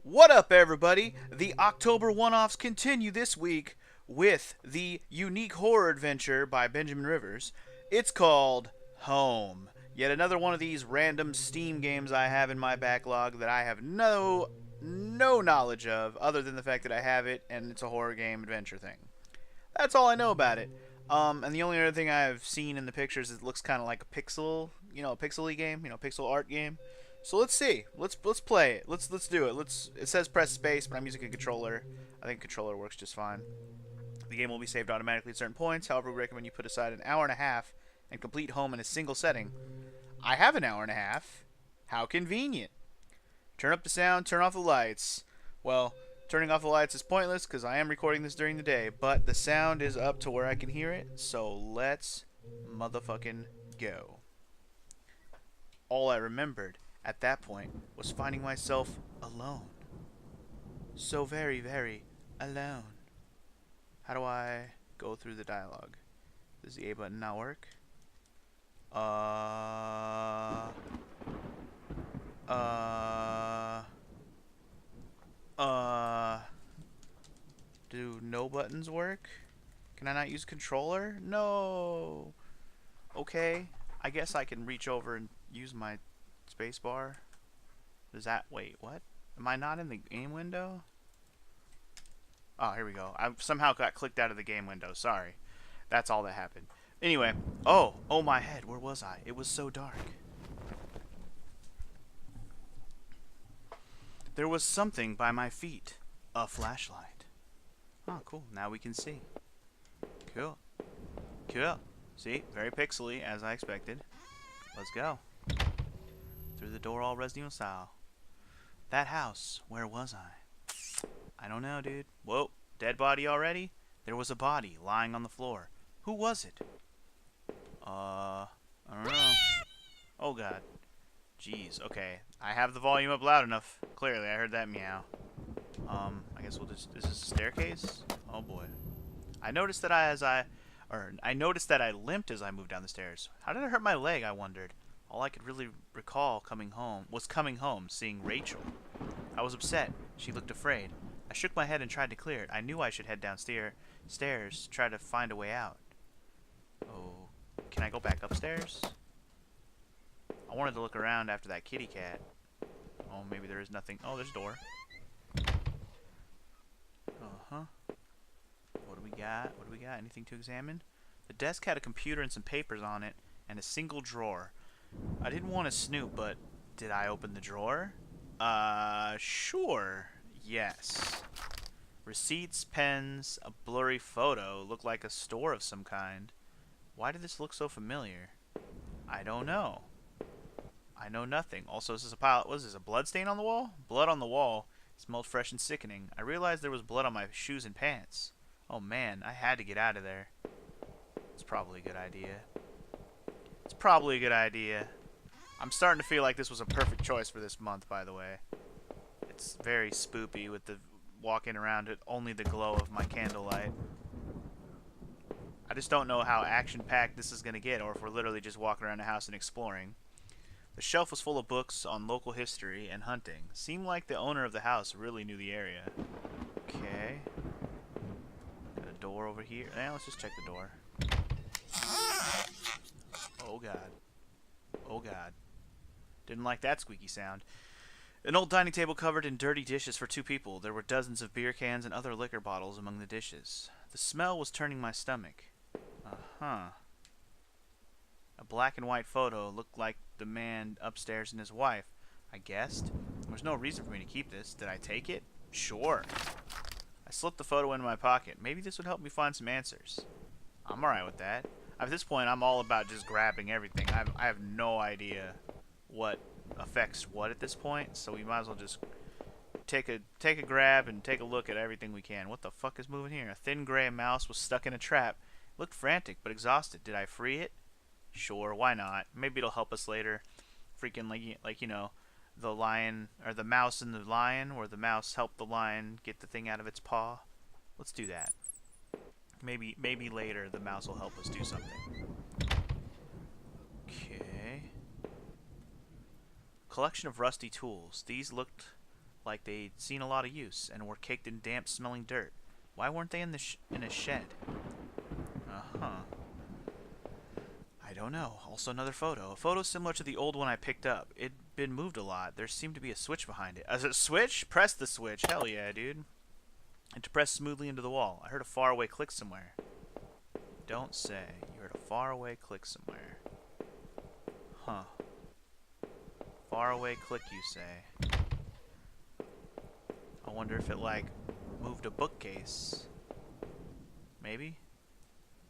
What up, everybody? The October one-offs continue this week with the unique horror adventure by Benjamin Rivers. It's called Home. Yet another one of these random Steam games I have in my backlog that I have no knowledge of, other than the fact that I have it and it's a horror game adventure thing. That's all I know about it. And the only other thing I've seen in the pictures is it looks kind of like a pixel, a pixely game, pixel art game. So let's see. Let's play it. Let's do it. It says press space, but I'm using a controller. I think controller works just fine. The game will be saved automatically at certain points. However, we recommend you put aside an hour and a half and complete Home in a single setting. I have an hour and a half. How convenient. Turn up the sound, turn off the lights. Well, turning off the lights is pointless because I am recording this during the day, but the sound is up to where I can hear it, so let's motherfucking go. All I remembered at that point was finding myself alone. So very, very alone. How do I go through the dialogue? Does the A button not work? Do no buttons work? Can I not use controller? No. Okay. I guess I can reach over and use my spacebar. Does that... Wait, what? Am I not in the game window? Oh, here we go. I somehow got clicked out of the game window. Sorry. That's all that happened. Anyway. Oh my head. Where was I? It was so dark. There was something by my feet. A flashlight. Oh, cool. Now we can see. Cool. Cool. See? Very pixely, as I expected. Let's go. Through the door all Resident Evil style. That house. Where was I? I don't know, dude. Whoa. Dead body already? There was a body lying on the floor. Who was it? I don't know. Oh, God. Jeez. Okay. I have the volume up loud enough. Clearly, I heard that meow. I guess we'll just... Is this a staircase? Oh, boy. I noticed that I noticed that I limped as I moved down the stairs. How did it hurt my leg, I wondered. All I could really recall coming home, seeing Rachel. I was upset. She looked afraid. I shook my head and tried to clear it. I knew I should head downstairs, try to find a way out. Oh, can I go back upstairs? I wanted to look around after that kitty cat. Oh, maybe there is nothing. Oh, there's a door. Uh-huh. What do we got? What do we got? Anything to examine? The desk had a computer and some papers on it, and a single drawer. I didn't want to snoop, but did I open the drawer? Sure. Yes. Receipts, pens, a blurry photo. Looked like a store of some kind. Why did this look so familiar? I don't know. I know nothing. Also, is this a pile? What is this, a blood stain on the wall? Blood on the wall. It smelled fresh and sickening. I realized there was blood on my shoes and pants. Oh man, I had to get out of there. It's probably a good idea. It's probably a good idea. I'm starting to feel like this was a perfect choice for this month, by the way. It's very spoopy with the walking around at only the glow of my candlelight. I just don't know how action-packed this is going to get, or if we're literally just walking around the house and exploring. The shelf was full of books on local history and hunting. Seemed like the owner of the house really knew the area. Okay. Got a door over here. Let's just check the door. Oh, God. Oh, God. Didn't like that squeaky sound. An old dining table covered in dirty dishes for two people. There were dozens of beer cans and other liquor bottles among the dishes. The smell was turning my stomach. Uh-huh. A black and white photo looked like the man upstairs and his wife. I guessed. There was no reason for me to keep this. Did I take it? Sure. I slipped the photo into my pocket. Maybe this would help me find some answers. I'm alright with that. At this point, I'm all about just grabbing everything. I have no idea what affects what at this point, so we might as well just take a grab and take a look at everything we can. What the fuck is moving here? A thin gray mouse was stuck in a trap. It looked frantic but exhausted. Did I free it? Sure, why not? Maybe it'll help us later. Freaking like you know, the lion or the mouse and the lion, where the mouse helped the lion get the thing out of its paw. Let's do that. Maybe later the mouse will help us do something. Okay. Collection of rusty tools. These looked like they'd seen a lot of use and were caked in damp smelling dirt. Why weren't they in in a shed? Uh-huh. I don't know. Also another photo. A photo similar to the old one I picked up. It'd been moved a lot. There seemed to be a switch behind it. As a switch? Press the switch. Hell yeah, dude. And to press smoothly into the wall. I heard a faraway click somewhere. Don't say. You heard a faraway click somewhere. Huh. Faraway click, you say. I wonder if it, like, moved a bookcase. Maybe?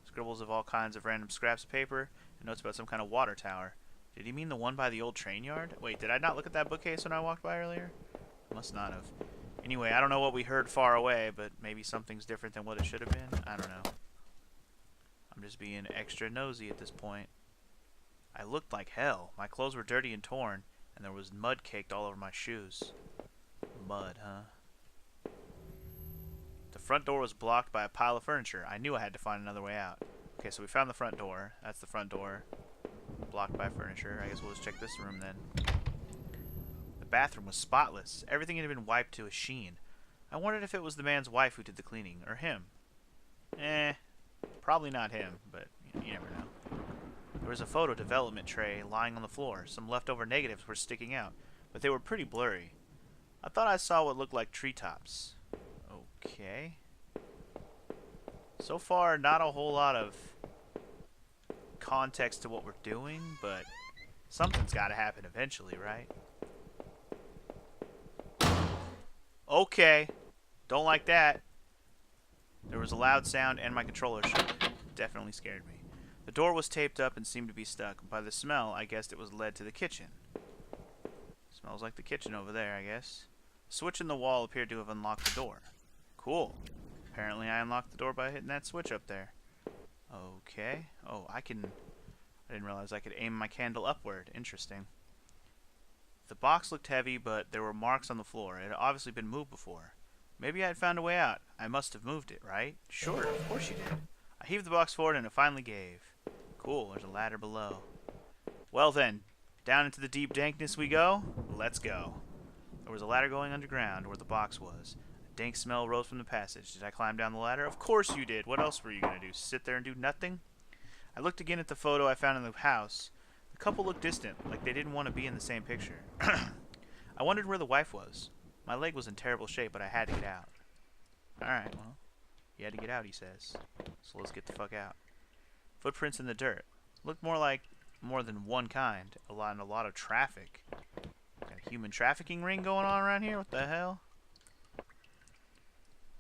Scribbles of all kinds of random scraps of paper and notes about some kind of water tower. Did he mean the one by the old train yard? Wait, did I not look at that bookcase when I walked by earlier? Must not have. Anyway, I don't know what we heard far away, but maybe something's different than what it should have been. I don't know. I'm just being extra nosy at this point. I looked like hell. My clothes were dirty and torn, and there was mud caked all over my shoes. Mud, huh? The front door was blocked by a pile of furniture. I knew I had to find another way out. Okay, so we found the front door. That's the front door. Blocked by furniture. I guess we'll just check this room then. The bathroom was spotless. Everything had been wiped to a sheen. I wondered if it was the man's wife who did the cleaning, or him. Probably not him, but you never know. There was a photo development tray lying on the floor. Some leftover negatives were sticking out, but they were pretty blurry. I thought I saw what looked like treetops. Okay. So far, not a whole lot of context to what we're doing, but something's got to happen eventually, right? Okay. Don't like that. There was a loud sound and my controller shook. Definitely scared me. The door was taped up and seemed to be stuck. By the smell, I guessed it was led to the kitchen. Smells like the kitchen over there, I guess. The switch in the wall appeared to have unlocked the door. Cool. Apparently I unlocked the door by hitting that switch up there. Okay. Oh, I didn't realize I could aim my candle upward. Interesting. The box looked heavy, but there were marks on the floor. It had obviously been moved before. Maybe I had found a way out. I must have moved it, right? Sure, of course you did. I heaved the box forward and it finally gave. Cool, there's a ladder below. Well then, down into the deep dankness we go. Let's go. There was a ladder going underground where the box was. A dank smell rose from the passage. Did I climb down the ladder? Of course you did. What else were you going to do? Sit there and do nothing? I looked again at the photo I found in the house. The couple looked distant, like they didn't want to be in the same picture. I wondered where the wife was. My leg was in terrible shape, but I had to get out. Alright, well, you had to get out, he says. So let's get the fuck out. Footprints in the dirt. Looked more like more than one kind. A lot of traffic. Got a human trafficking ring going on around here? What the hell?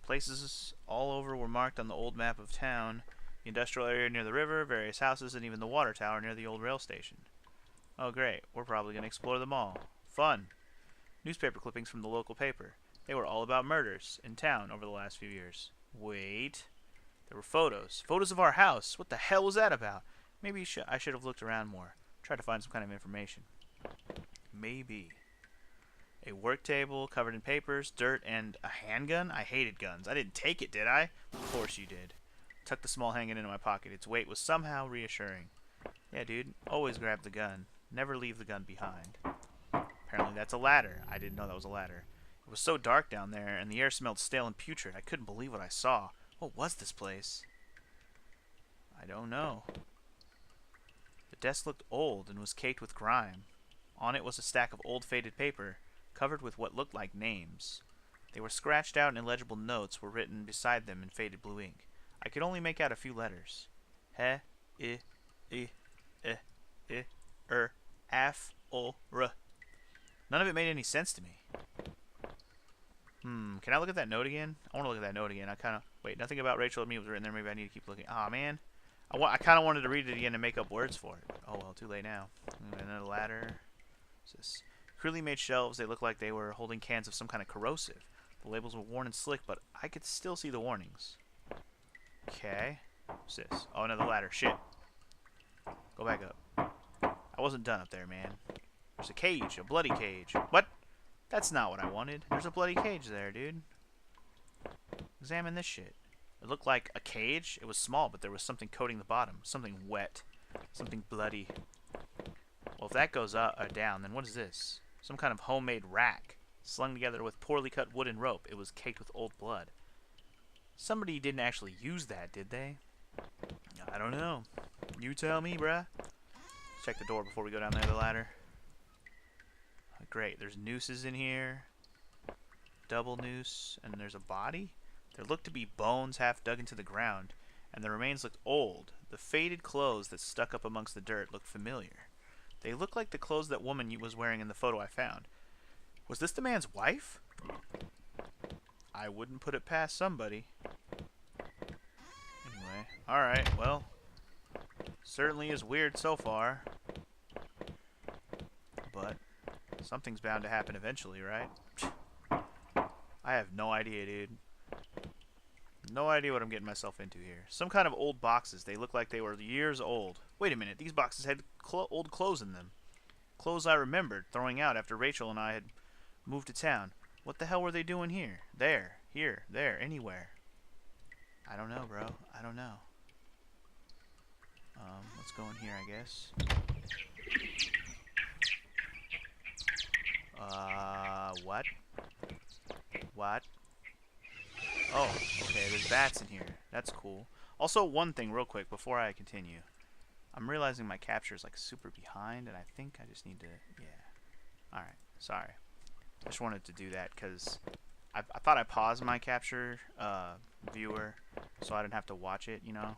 Places all over were marked on the old map of town. The industrial area near the river, various houses, and even the water tower near the old rail station. Oh great, we're probably going to explore them all. Fun. Newspaper clippings from the local paper. They were all about murders in town over the last few years. Wait. There were photos. Photos of our house. What the hell was that about? Maybe I should have looked around more. Tried to find some kind of information. Maybe. A work table covered in papers, dirt, and a handgun? I hated guns. I didn't take it, did I? Of course you did. Tucked the small handgun into my pocket. Its weight was somehow reassuring. Yeah, dude. Always grab the gun. Never leave the gun behind. Apparently that's a ladder. I didn't know that was a ladder. It was so dark down there, and the air smelled stale and putrid. I couldn't believe what I saw. What was this place? I don't know. The desk looked old and was caked with grime. On it was a stack of old faded paper, covered with what looked like names. They were scratched out and illegible notes were written beside them in faded blue ink. I could only make out a few letters. He, af, o, r. None of it made any sense to me. Can I look at that note again? I want to look at that note again. Wait, nothing about Rachel and me was written there. Maybe I need to keep looking. Aw, man. I kind of wanted to read it again and make up words for it. Oh, well, too late now. Another ladder. What's this? Crudely made shelves. They looked like they were holding cans of some kind of corrosive. The labels were worn and slick, but I could still see the warnings. Okay. What's this? Oh, another ladder. Shit. Go back up. I wasn't done up there, man. There's a cage. A bloody cage. What? That's not what I wanted. There's a bloody cage there, dude. Examine this shit. It looked like a cage. It was small, but there was something coating the bottom. Something wet. Something bloody. Well, if that goes up or down, then what is this? Some kind of homemade rack. slung together with poorly cut wooden rope. It was caked with old blood. Somebody didn't actually use that, did they? I don't know. You tell me, bruh. Let's check the door before we go down the ladder. Great, there's nooses in here. Double noose, and there's a body? There looked to be bones half dug into the ground, and the remains looked old. The faded clothes that stuck up amongst the dirt looked familiar. They looked like the clothes that woman was wearing in the photo I found. Was this the man's wife? I wouldn't put it past somebody. Anyway, alright, well, certainly is weird so far. But something's bound to happen eventually, right? I have no idea, dude. No idea what I'm getting myself into here. Some kind of old boxes. They look like they were years old. Wait a minute, these boxes had old clothes in them. Clothes I remembered throwing out after Rachel and I had moved to town. What the hell were they doing here? There, here, there, anywhere. I don't know, bro. I don't know. Let's go in here, I guess. What? What? Oh, okay, there's bats in here. That's cool. Also, one thing real quick before I continue. I'm realizing my capture is like super behind, and I think I just need to, yeah. Alright, sorry. I just wanted to do that because I thought I paused my capture viewer so I didn't have to watch it, you know.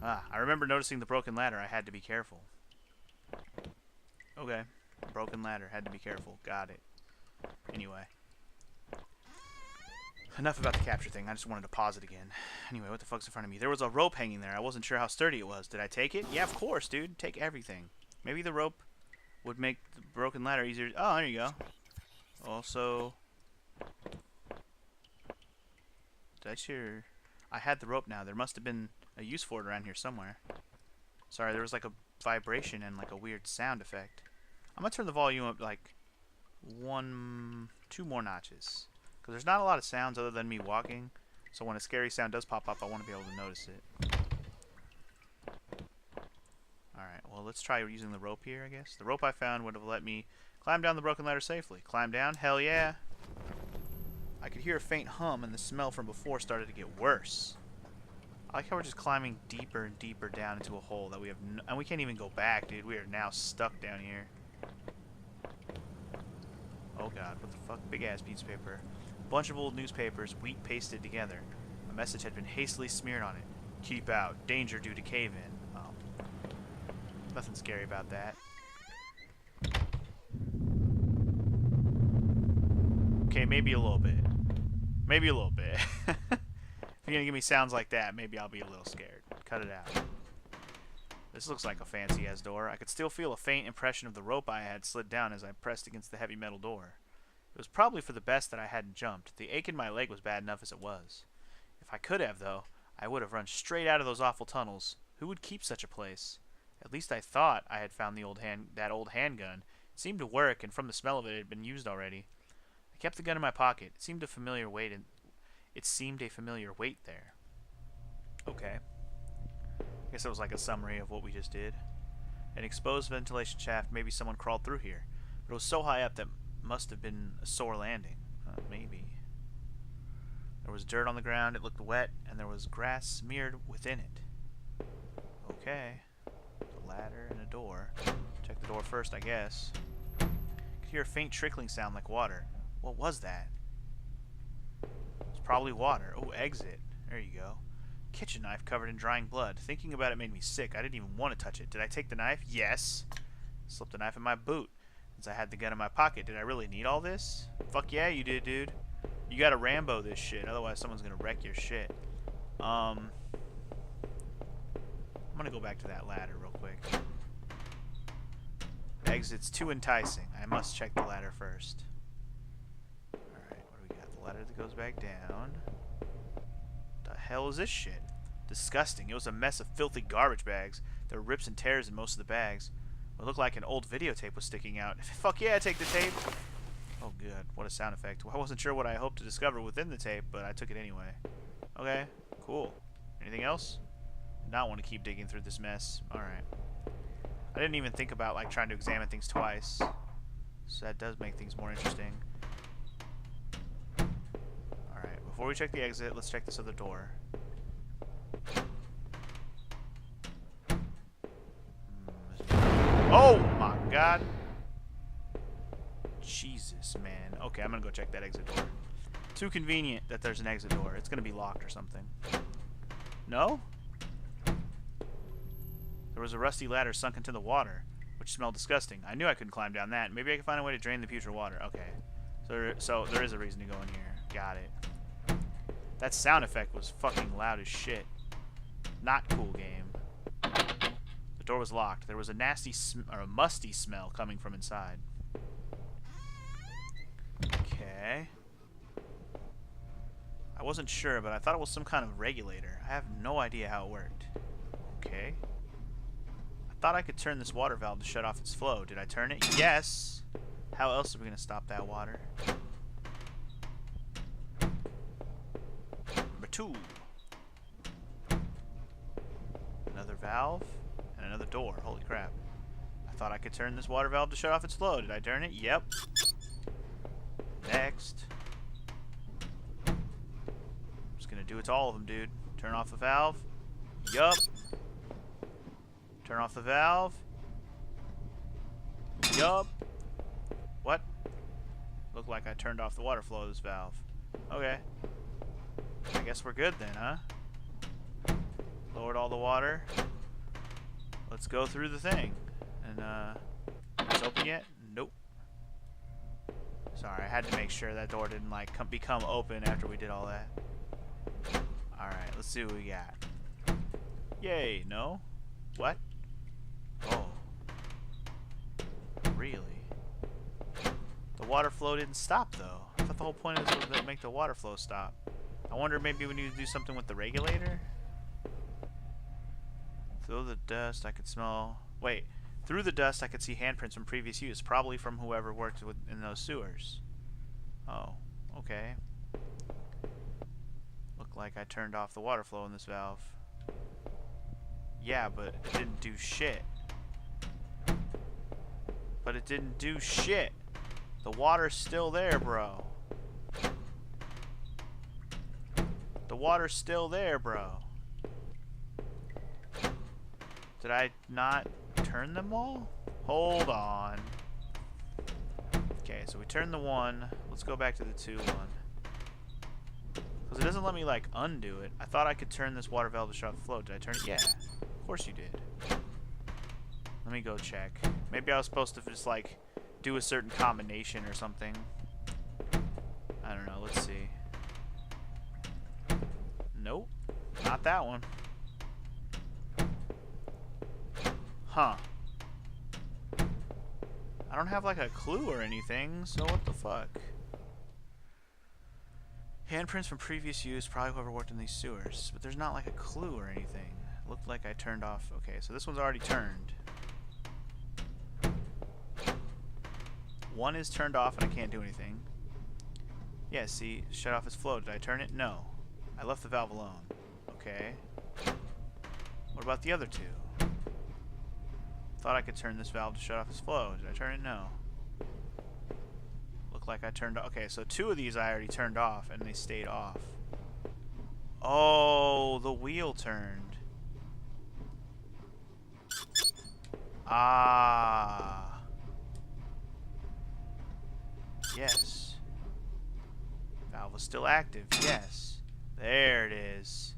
I remember noticing the broken ladder. I had to be careful. Okay, broken ladder. Had to be careful. Got it. Anyway. Enough about the capture thing. I just wanted to pause it again. Anyway, what the fuck's in front of me? There was a rope hanging there. I wasn't sure how sturdy it was. Did I take it? Yeah, of course, dude. Take everything. Maybe the rope would make the broken ladder easier. Oh, there you go. Also, did I hear? I had the rope now. There must have been a use for it around here somewhere. Sorry, there was like a vibration and like a weird sound effect. I'm gonna turn the volume up like 2 more notches. Because there's not a lot of sounds other than me walking. So when a scary sound does pop up, I want to be able to notice it. Alright, well let's try using the rope here, I guess. The rope I found would have let me climb down the broken ladder safely. Climb down? Hell yeah! I could hear a faint hum and the smell from before started to get worse. I like how we're just climbing deeper and deeper down into a hole that we have and we can't even go back, dude. We are now stuck down here. Oh god, what the fuck? Big ass piece of paper. Bunch of old newspapers, wheat pasted together. A message had been hastily smeared on it. Keep out. Danger due to cave-in. Oh. Nothing scary about that. Okay, maybe a little bit. Maybe a little bit. If you're gonna give me sounds like that, maybe I'll be a little scared. Cut it out. This looks like a fancy-ass door. I could still feel a faint impression of the rope I had slid down as I pressed against the heavy metal door. It was probably for the best that I hadn't jumped. The ache in my leg was bad enough as it was. If I could have, though, I would have run straight out of those awful tunnels. Who would keep such a place? At least I thought I had found that old handgun. It seemed to work, and from the smell of it, it had been used already. I kept the gun in my pocket. It seemed a familiar weight there. Okay. I guess it was like a summary of what we just did. An exposed ventilation shaft. Maybe someone crawled through here. But it was so high up that must have been a sore landing. Maybe. There was dirt on the ground, it looked wet, and there was grass smeared within it. Okay. A ladder and a door. Check the door first, I guess. I could hear a faint trickling sound like water. What was that? It's probably water. Oh, exit. There you go. Kitchen knife covered in drying blood. Thinking about it made me sick. I didn't even want to touch it. Did I take the knife? Yes. Slipped the knife in my boot. Since I had the gun in my pocket, did I really need all this? Fuck yeah, you did, dude. You gotta Rambo this shit, otherwise someone's gonna wreck your shit. I'm gonna go back to that ladder real quick. Exit's too enticing. I must check the ladder first. Alright, what do we got? The ladder that goes back down. The hell is this shit? Disgusting. It was a mess of filthy garbage bags. There were rips and tears in most of the bags. It looked like an old videotape was sticking out. Fuck yeah, take the tape. Oh, good. What a sound effect. I wasn't sure what I hoped to discover within the tape, but I took it anyway. Okay, cool. Anything else? Did not want to keep digging through this mess. Alright. I didn't even think about, like, trying to examine things twice. So that does make things more interesting. before we check the exit, let's check this other door. Oh my god. Jesus, man. Okay, I'm gonna go check that exit door. Too convenient that there's an exit door. It's gonna be locked or something. No? There was a rusty ladder sunk into the water, which smelled disgusting. I knew I couldn't climb down that. Maybe I can find a way to drain the putrid water. Okay. So there is a reason to go in here. Got it. That sound effect was fucking loud as shit. Not cool, game. The door was locked. There was a nasty or a musty smell coming from inside. Okay. I wasn't sure, but I thought it was some kind of regulator. I have no idea how it worked. Okay. I thought I could turn this water valve to shut off its flow. Did I turn it? Yes. How else are we going to stop that water? Number 2. Another valve and another door. Holy crap. I thought I could turn this water valve to shut off its flow. Did I turn it? Yep. Next. I'm just going to do it to all of them, dude. Turn off the valve. Yup. Turn off the valve. Yup. What? Looked like I turned off the water flow of this valve. Okay. I guess we're good then, huh? Lowered all the water. Let's go through the thing. And, it's open yet? Nope. Sorry, I had to make sure that door didn't, like, become open after we did all that. Alright, let's see what we got. Yay, no? What? Oh. Really? The water flow didn't stop, though. I thought the whole point of this was to make the water flow stop. I wonder maybe we need to do something with the regulator? Through the dust, I could smell... Wait. Through the dust, I could see handprints from previous use, probably from whoever worked in those sewers. Oh, okay. Looked like I turned off the water flow in this valve. Yeah, but it didn't do shit. But it didn't do shit. The water's still there, bro. The water's still there, bro. Did I not turn them all? Hold on. Okay, so we turned the 1. Let's go back to the 2 one. Because it doesn't let me, like, undo it. I thought I could turn this water valve to shut off the flow. Did I turn it? Yeah. Of course you did. Let me go check. Maybe I was supposed to just, like, do a certain combination or something. I don't know. Let's see. Nope. Not that one. Huh. I don't have like a clue or anything, so what the fuck? Handprints from previous use, probably whoever worked in these sewers. But there's not like a clue or anything. Looked like I turned off. Okay, so this one's already turned. 1 is turned off and I can't do anything. Yeah, see, shut off its flow. Did I turn it? No. I left the valve alone. Okay. What about the other 2? Thought I could turn this valve to shut off its flow. Did I turn it? No. Looked like I turned off. Okay, so 2 of these I already turned off and they stayed off. Oh, the wheel turned. Ah. Yes. Valve was still active. Yes. There it is.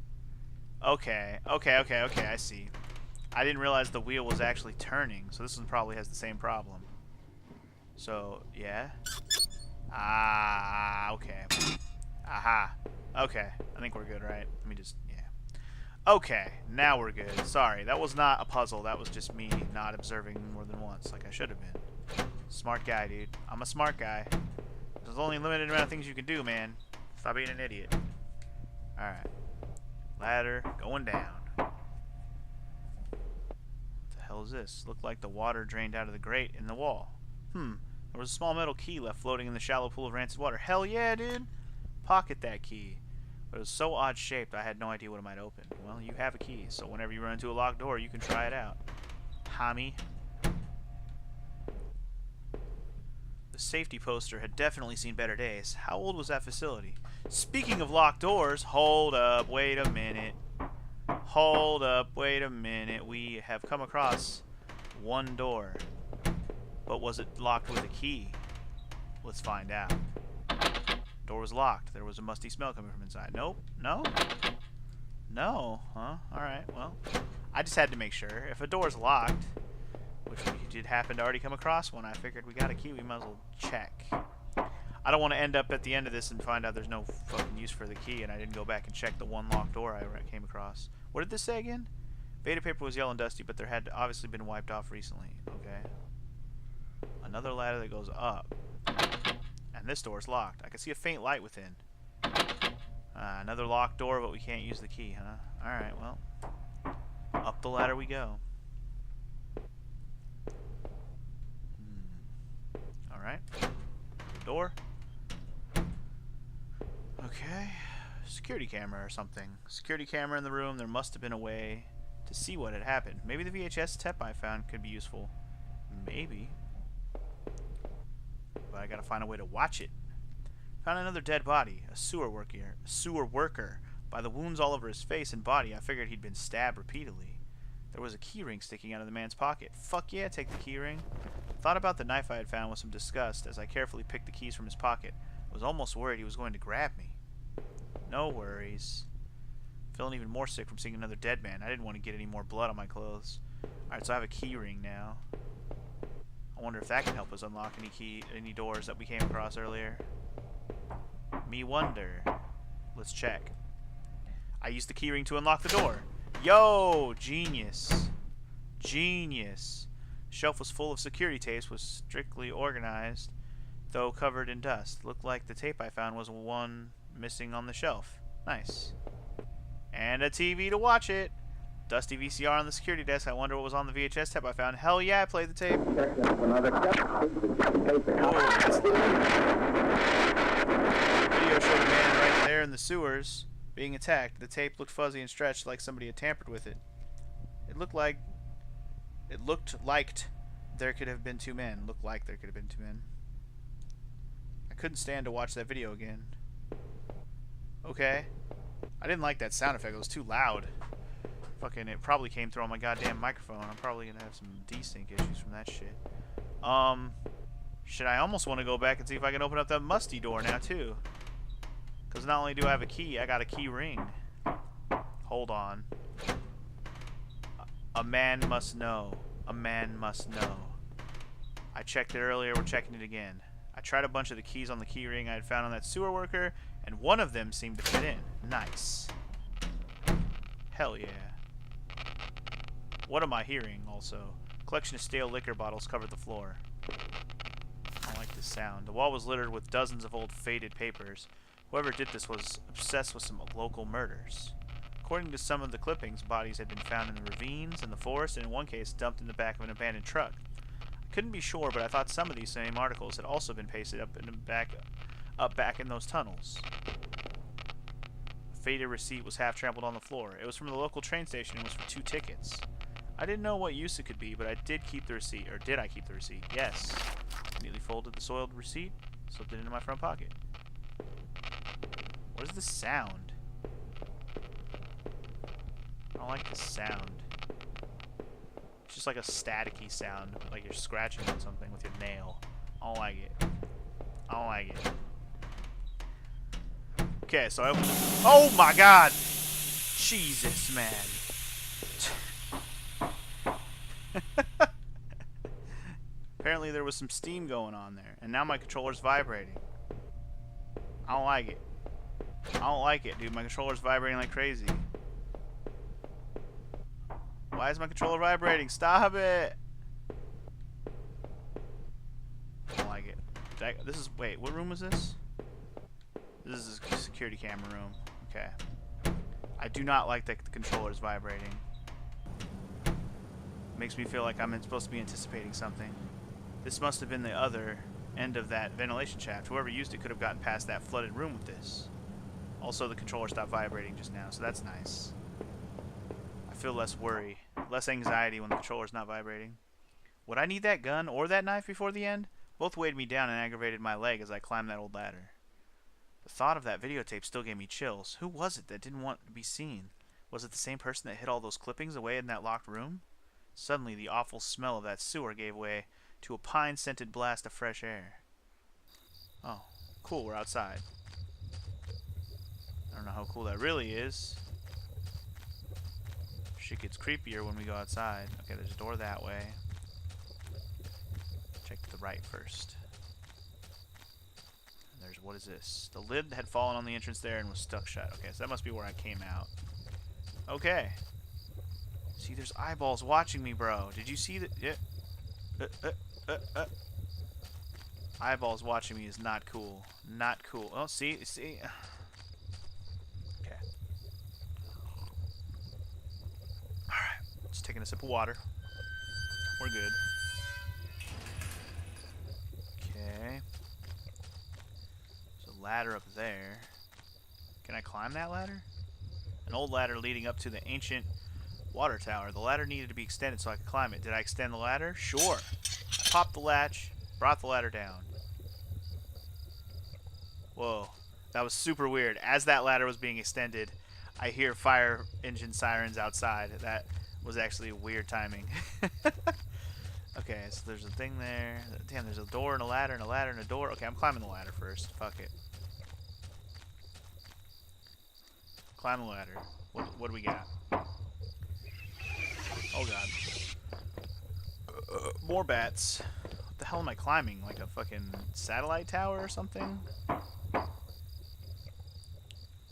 Okay. I see. I didn't realize the wheel was actually turning, so this one probably has the same problem. So, yeah. Ah, okay. Aha. Okay. I think we're good, right? Let me just, yeah. Okay, now we're good. Sorry, that was not a puzzle. That was just me not observing more than once, like I should have been. Smart guy, dude. I'm a smart guy. There's only a limited amount of things you can do, man. Stop being an idiot. Alright. Ladder going down. What the hell is this? Looked like the water drained out of the grate in the wall. There was a small metal key left floating in the shallow pool of rancid water. Hell yeah, dude! Pocket that key. But it was so odd shaped I had no idea what it might open. Well, you have a key, so whenever you run into a locked door, you can try it out. Homie. safety poster had definitely seen better days. How old was that facility? Speaking of locked doors, hold up, wait a minute. Hold up, wait a minute. We have come across one door. But was it locked with a key? Let's find out. Door was locked. There was a musty smell coming from inside. Nope. No? No? Huh? Alright, well. I just had to make sure. If a door's locked, which we did happen to already come across one, I figured we got a key, we might as well check. I don't want to end up at the end of this and find out there's no fucking use for the key and I didn't go back and check the one locked door I came across. What did this say again? Beta paper was yellow and dusty, but there had obviously been wiped off recently. Okay. Another ladder that goes up. And this door's locked. I can see a faint light within. Another locked door, but we can't use the key, huh? Alright, well. Up the ladder we go. Alright. Door. Okay. Security camera or something. Security camera in the room. There must have been a way to see what had happened. Maybe the VHS tape I found could be useful. Maybe. But I gotta find a way to watch it. Found another dead body. A sewer worker. By the wounds all over his face and body, I figured he'd been stabbed repeatedly. There was a keyring sticking out of the man's pocket. Fuck yeah, take the keyring. Thought about the knife I had found with some disgust as I carefully picked the keys from his pocket. I was almost worried he was going to grab me. No worries. Feeling even more sick from seeing another dead man. I didn't want to get any more blood on my clothes. Alright, so I have a keyring now. I wonder if that can help us unlock any doors that we came across earlier. Me wonder. Let's check. I used the keyring to unlock the door. Yo! Genius. Genius. Shelf was full of security tapes, was strictly organized, though covered in dust. Looked like the tape I found was one missing on the shelf. Nice. And a TV to watch it. Dusty VCR on the security desk. I wonder what was on the VHS tape I found. Hell yeah, I played the tape. Video showed a man right there in the sewers being attacked. The tape looked fuzzy and stretched like somebody had tampered with it. It looked like there could have been two men. Looked like there could have been two men. I couldn't stand to watch that video again. Okay. I didn't like that sound effect. It was too loud. Fucking, it probably came through on my goddamn microphone. I'm probably gonna have some desync issues from that shit. Shit, I almost want to go back and see if I can open up that musty door now, too. Because not only do I have a key, I got a key ring. Hold on. A man must know. A man must know. I checked it earlier. We're checking it again. I tried a bunch of the keys on the key ring I had found on that sewer worker, and one of them seemed to fit in. Nice. Hell yeah. What am I hearing, also? A collection of stale liquor bottles covered the floor. I don't like this sound. The wall was littered with dozens of old faded papers. Whoever did this was obsessed with some local murders. According to some of the clippings, bodies had been found in the ravines, in the forest, and in one case dumped in the back of an abandoned truck. I couldn't be sure, but I thought some of these same articles had also been pasted up back in those tunnels. A faded receipt was half trampled on the floor. It was from the local train station and was for 2 tickets. I didn't know what use it could be, but I did keep the receipt. Or did I keep the receipt? Yes. Immediately folded the soiled receipt, slipped it into my front pocket. What is the sound? I don't like the sound. It's just like a staticky sound, like you're scratching on something with your nail. I don't like it. I don't like it. Okay, so I opened it. Oh my god! Jesus, man. Apparently there was some steam going on there, and now my controller's vibrating. I don't like it. I don't like it, dude. My controller's vibrating like crazy. Why is my controller vibrating? Stop it! I don't like it. This is... Wait, what room was this? This is a security camera room. Okay. I do not like that the controller's vibrating. Makes me feel like I'm supposed to be anticipating something. This must have been the other end of that ventilation shaft. Whoever used it could have gotten past that flooded room with this. Also, the controller stopped vibrating just now, so that's nice. I feel less worry, less anxiety when the controller's not vibrating. Would I need that gun or that knife before the end? Both weighed me down and aggravated my leg as I climbed that old ladder. The thought of that videotape still gave me chills. Who was it that didn't want to be seen? Was it the same person that hid all those clippings away in that locked room? Suddenly, the awful smell of that sewer gave way to a pine-scented blast of fresh air. Oh, cool, we're outside. I don't know how cool that really is. Shit gets creepier when we go outside. Okay, there's a door that way. Check to the right first. And there's, what is this? The lid had fallen on the entrance there and was stuck shut. Okay, so that must be where I came out. Okay. See, there's eyeballs watching me, bro. Did you see that? Yeah. Eyeballs watching me is not cool. Not cool. Oh, see? Okay. Alright. Just taking a sip of water. We're good. Okay. There's a ladder up there. Can I climb that ladder? An old ladder leading up to the ancient water tower. The ladder needed to be extended so I could climb it. Did I extend the ladder? Sure. I popped the latch, brought the ladder down. Whoa. That was super weird. As that ladder was being extended, I hear fire engine sirens outside. That was actually weird timing. Okay, so there's a thing there. Damn, there's a door and a ladder and a ladder and a door. Okay, I'm climbing the ladder first. Fuck it. Climb the ladder. What do we got? Oh god. More bats. What the hell am I climbing? Like a fucking satellite tower or something? What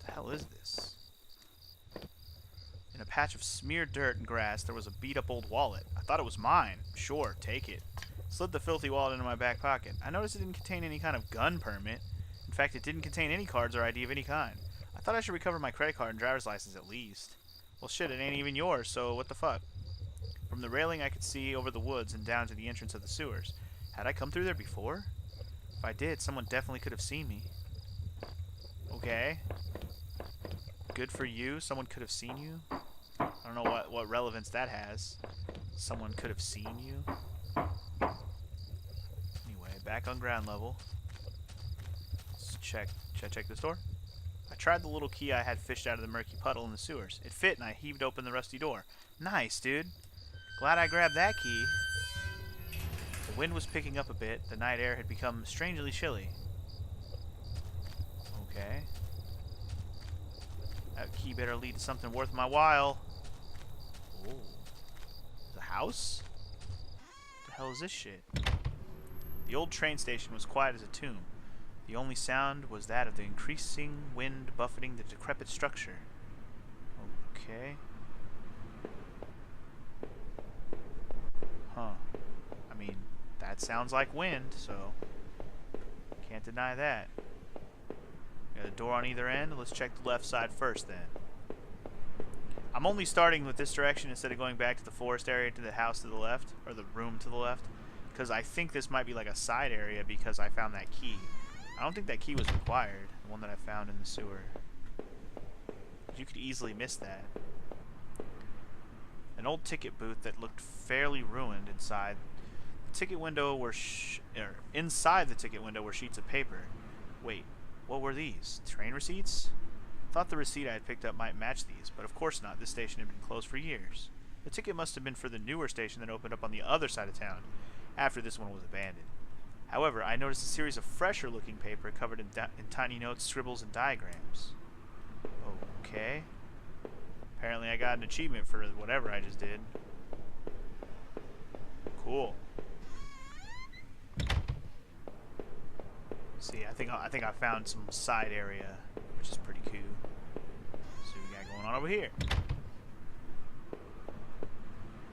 the hell is this? In a patch of smeared dirt and grass, there was a beat-up old wallet. I thought it was mine. Sure, take it. Slid the filthy wallet into my back pocket. I noticed it didn't contain any kind of gun permit. In fact, it didn't contain any cards or ID of any kind. I thought I should recover my credit card and driver's license at least. Well, shit, it ain't even yours, so what the fuck? From the railing, I could see over the woods and down to the entrance of the sewers. Had I come through there before? If I did, someone definitely could have seen me. Okay. Good for you. Someone could have seen you. I don't know what relevance that has. Someone could have seen you. Anyway, back on ground level. Let's check this door. I tried the little key I had fished out of the murky puddle in the sewers. It fit, and I heaved open the rusty door. Nice, dude. Glad I grabbed that key. The wind was picking up a bit. The night air had become strangely chilly. Okay. That key better lead to something worth my while. Oh. The house? What the hell is this shit? The old train station was quiet as a tomb. The only sound was that of the increasing wind buffeting the decrepit structure. Okay. Huh. I mean, that sounds like wind, so can't deny that. Got a door on either end. Let's check the left side first then. I'm only starting with this direction instead of going back to the forest area to the house to the left, or the room to the left, because I think this might be like a side area because I found that key. I don't think that key was required, the one that I found in the sewer. You could easily miss that. An old ticket booth that looked fairly ruined inside. The ticket window were inside the ticket window were sheets of paper. Wait, what were these? Train receipts? Thought the receipt I had picked up might match these, but of course not. This station had been closed for years. The ticket must have been for the newer station that opened up on the other side of town, after this one was abandoned. However, I noticed a series of fresher-looking paper covered in tiny notes, scribbles, and diagrams. Okay. Apparently I got an achievement for whatever I just did. Cool. See, I think I found some side area, which is pretty cool. Let's see what we got going on over here.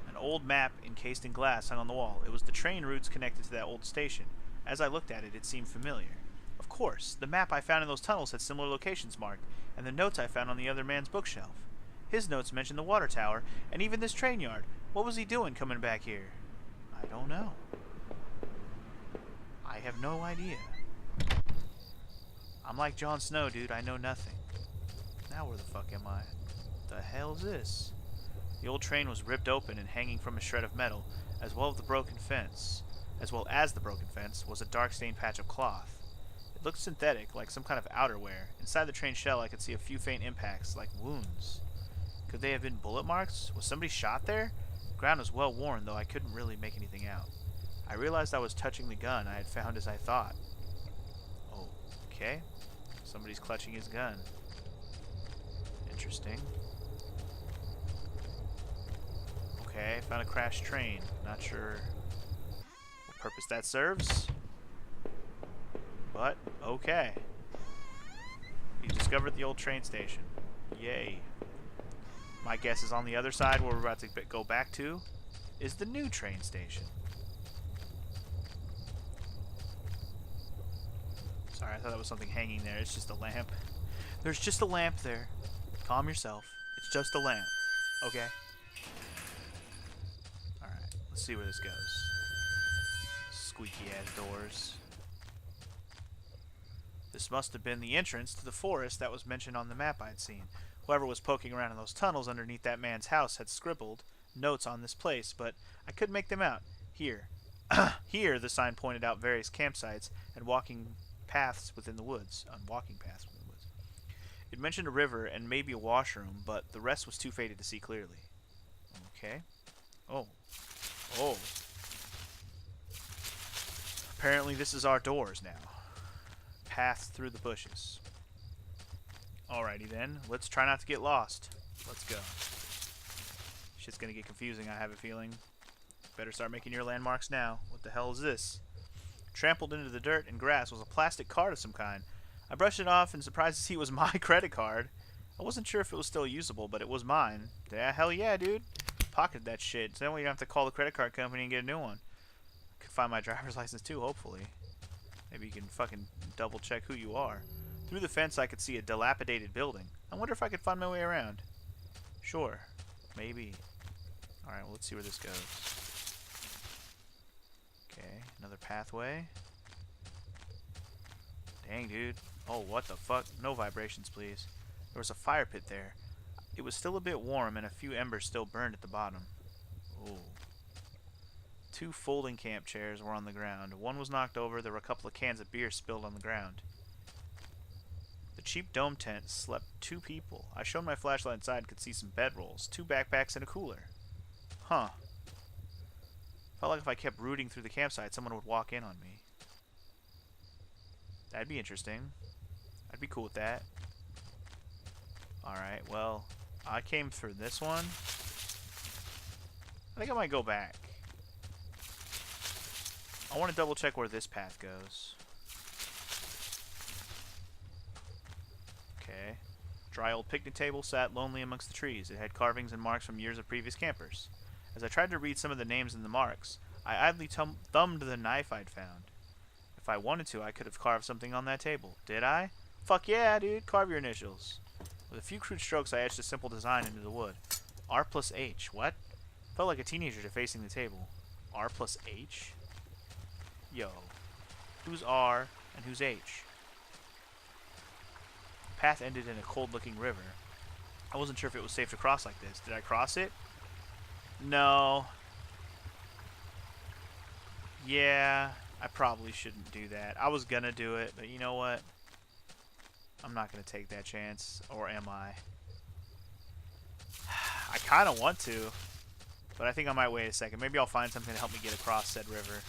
An old map encased in glass hung on the wall. It was the train routes connected to that old station. As I looked at it, it seemed familiar. Of course, the map I found in those tunnels had similar locations marked, and the notes I found on the other man's bookshelf. His notes mentioned the water tower, and even this train yard. What was he doing coming back here? I don't know. I have no idea. I'm like Jon Snow, dude. I know nothing. Now where the fuck am I? What the hell is this? The old train was ripped open and hanging from a shred of metal, as well as the broken fence. as well as the broken fence, was a dark-stained patch of cloth. It looked synthetic, like some kind of outerwear. Inside the train shell, I could see a few faint impacts, like wounds. Could they have been bullet marks? Was somebody shot there? The ground was well worn, though I couldn't really make anything out. I realized I was touching the gun I had found as I thought. Oh, okay. Somebody's clutching his gun. Interesting. Okay, found a crashed train. Not sure what purpose that serves. But, okay. You discovered the old train station. Yay. My guess is on the other side, where we're about to go back to, is the new train station. Sorry, I thought that was something hanging there. It's just a lamp. There's just a lamp there. Calm yourself. It's just a lamp. Okay? Alright, let's see where this goes. Squeaky ass doors. This must have been the entrance to the forest that was mentioned on the map I'd seen. Whoever was poking around in those tunnels underneath that man's house had scribbled notes on this place, but I couldn't make them out. Here. Here, the sign pointed out various campsites and walking paths within the woods. It mentioned a river and maybe a washroom, but the rest was too faded to see clearly. Okay. Oh. Oh. Apparently this is our doors now. Path through the bushes. Alrighty then, let's try not to get lost. Let's go. Shit's gonna get confusing, I have a feeling. Better start making your landmarks now. What the hell is this? Trampled into the dirt and grass was a plastic card of some kind. I brushed it off and surprised to see it was my credit card. I wasn't sure if it was still usable, but it was mine. Yeah, hell yeah, dude. Pocketed that shit, so then we don't have to call the credit card company and get a new one. I could find my driver's license too, hopefully. Maybe you can fucking double check who you are. Through the fence I could see a dilapidated building. I wonder if I could find my way around. Sure. Maybe. Alright, well, let's see where this goes. Okay, another pathway. Dang, dude. Oh, what the fuck? No vibrations, please. There was a fire pit there. It was still a bit warm and a few embers still burned at the bottom. Oh. 2 folding camp chairs were on the ground. One was knocked over. There were a couple of cans of beer spilled on the ground. The cheap dome tent slept 2 people. I shone my flashlight inside and could see some bedrolls, 2 backpacks, and a cooler. Huh. Felt like if I kept rooting through the campsite, someone would walk in on me. That'd be interesting. I'd be cool with that. Alright, well, I came through this one. I think I might go back. I want to double check where this path goes. Okay. Dry old picnic table sat lonely amongst the trees. It had carvings and marks from years of previous campers. As I tried to read some of the names in the marks, I idly thumbed the knife I'd found. If I wanted to, I could have carved something on that table. Did I? Fuck yeah, dude. Carve your initials. With a few crude strokes, I etched a simple design into the wood. R plus H. What? Felt like a teenager defacing the table. R plus H? Yo. Who's R and who's H? The path ended in a cold-looking river. I wasn't sure if it was safe to cross like this. Did I cross it? No. Yeah, I probably shouldn't do that. I was gonna do it, but you know what? I'm not gonna take that chance. Or am I? I kind of want to, but I think I might wait a second. Maybe I'll find something to help me get across said river.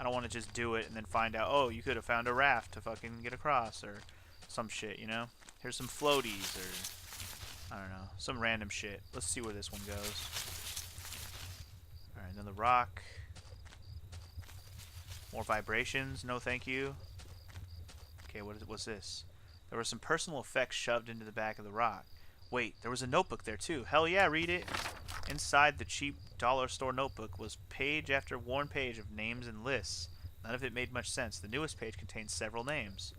I don't want to just do it and then find out, oh, you could have found a raft to fucking get across or some shit, you know? Here's some floaties or, I don't know, some random shit. Let's see where this one goes. Alright, another rock. More vibrations, no thank you. Okay, what's this? There were some personal effects shoved into the back of the rock. Wait, there was a notebook there too. Hell yeah, read it. Inside the cheap dollar store notebook was page after worn page of names and lists. None of it made much sense. The newest page contained several names.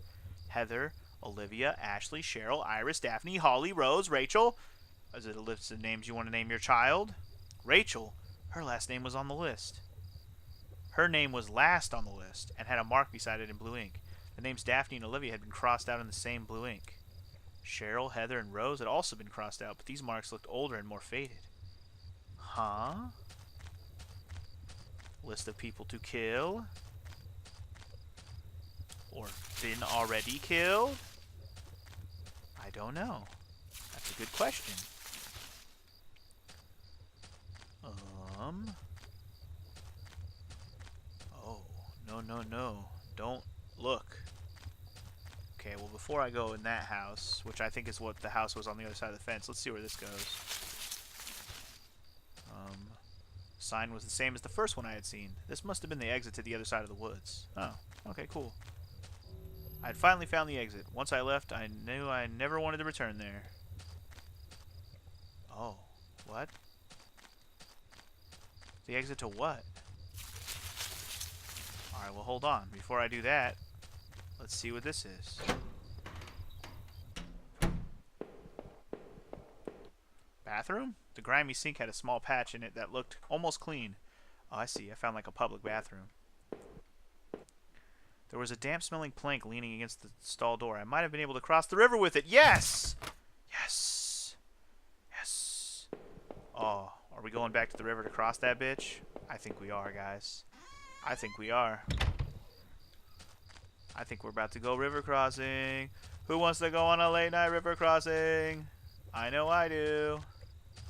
Heather, Olivia, Ashley, Cheryl, Iris, Daphne, Holly, Rose, Rachel. Is it a list of names you want to name your child? Rachel. Her last name was on the list. Her name was last on the list and had a mark beside it in blue ink. The names Daphne and Olivia had been crossed out in the same blue ink. Cheryl, Heather, and Rose had also been crossed out, but these marks looked older and more faded. Huh? List of people to kill. Or been already killed? I don't know. That's a good question. Oh, no. Don't look. Okay, well, before I go in that house, which I think is what the house was on the other side of the fence, let's see where this goes. Sign was the same as the first one I had seen. This must have been the exit to the other side of the woods. Oh, okay, cool. I had finally found the exit. Once I left, I knew I never wanted to return there. Oh, what? The exit to what? Alright, well, hold on. Before I do that, let's see what this is. Bathroom? The grimy sink had a small patch in it that looked almost clean. Oh, I see. I found like a public bathroom. There was a damp-smelling plank leaning against the stall door. I might have been able to cross the river with it. Yes! Yes! Yes! Oh, are we going back to the river to cross that bitch? I think we are, guys. I think we are. I think we're about to go river crossing. Who wants to go on a late-night river crossing? I know I do.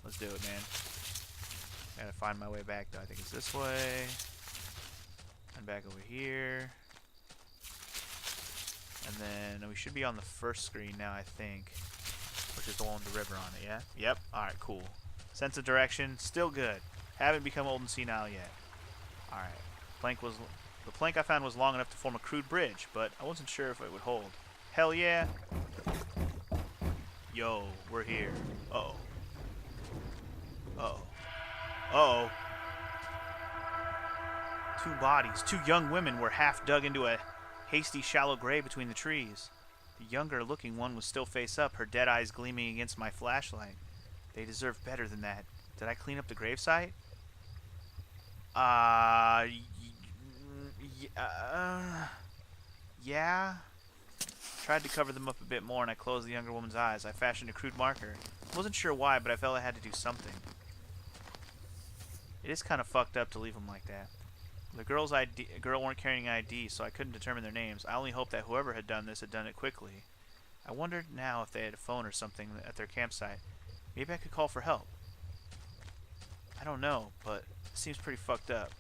Let's do it, man. Gotta find my way back, though. I think it's this way. And back over here. And then we should be on the first screen now, I think. Which is the one with the river on it, yeah? Yep. Alright, cool. Sense of direction, still good. Haven't become old and senile yet. Alright. The plank I found was long enough to form a crude bridge, but I wasn't sure if it would hold. Hell yeah! Yo, we're here. Uh-oh. Uh-oh. Uh-oh. Two bodies, two young women were half dug into a hasty, shallow grave between the trees. The younger-looking one was still face up, her dead eyes gleaming against my flashlight. They deserved better than that. Did I clean up the gravesite? Yeah. Tried to cover them up a bit more, and I closed the younger woman's eyes. I fashioned a crude marker. Wasn't sure why, but I felt I had to do something. It is kind of fucked up to leave them like that. The girl weren't carrying ID, so I couldn't determine their names. I only hoped that whoever had done this had done it quickly. I wondered now if they had a phone or something at their campsite. Maybe I could call for help. I don't know, but it seems pretty fucked up.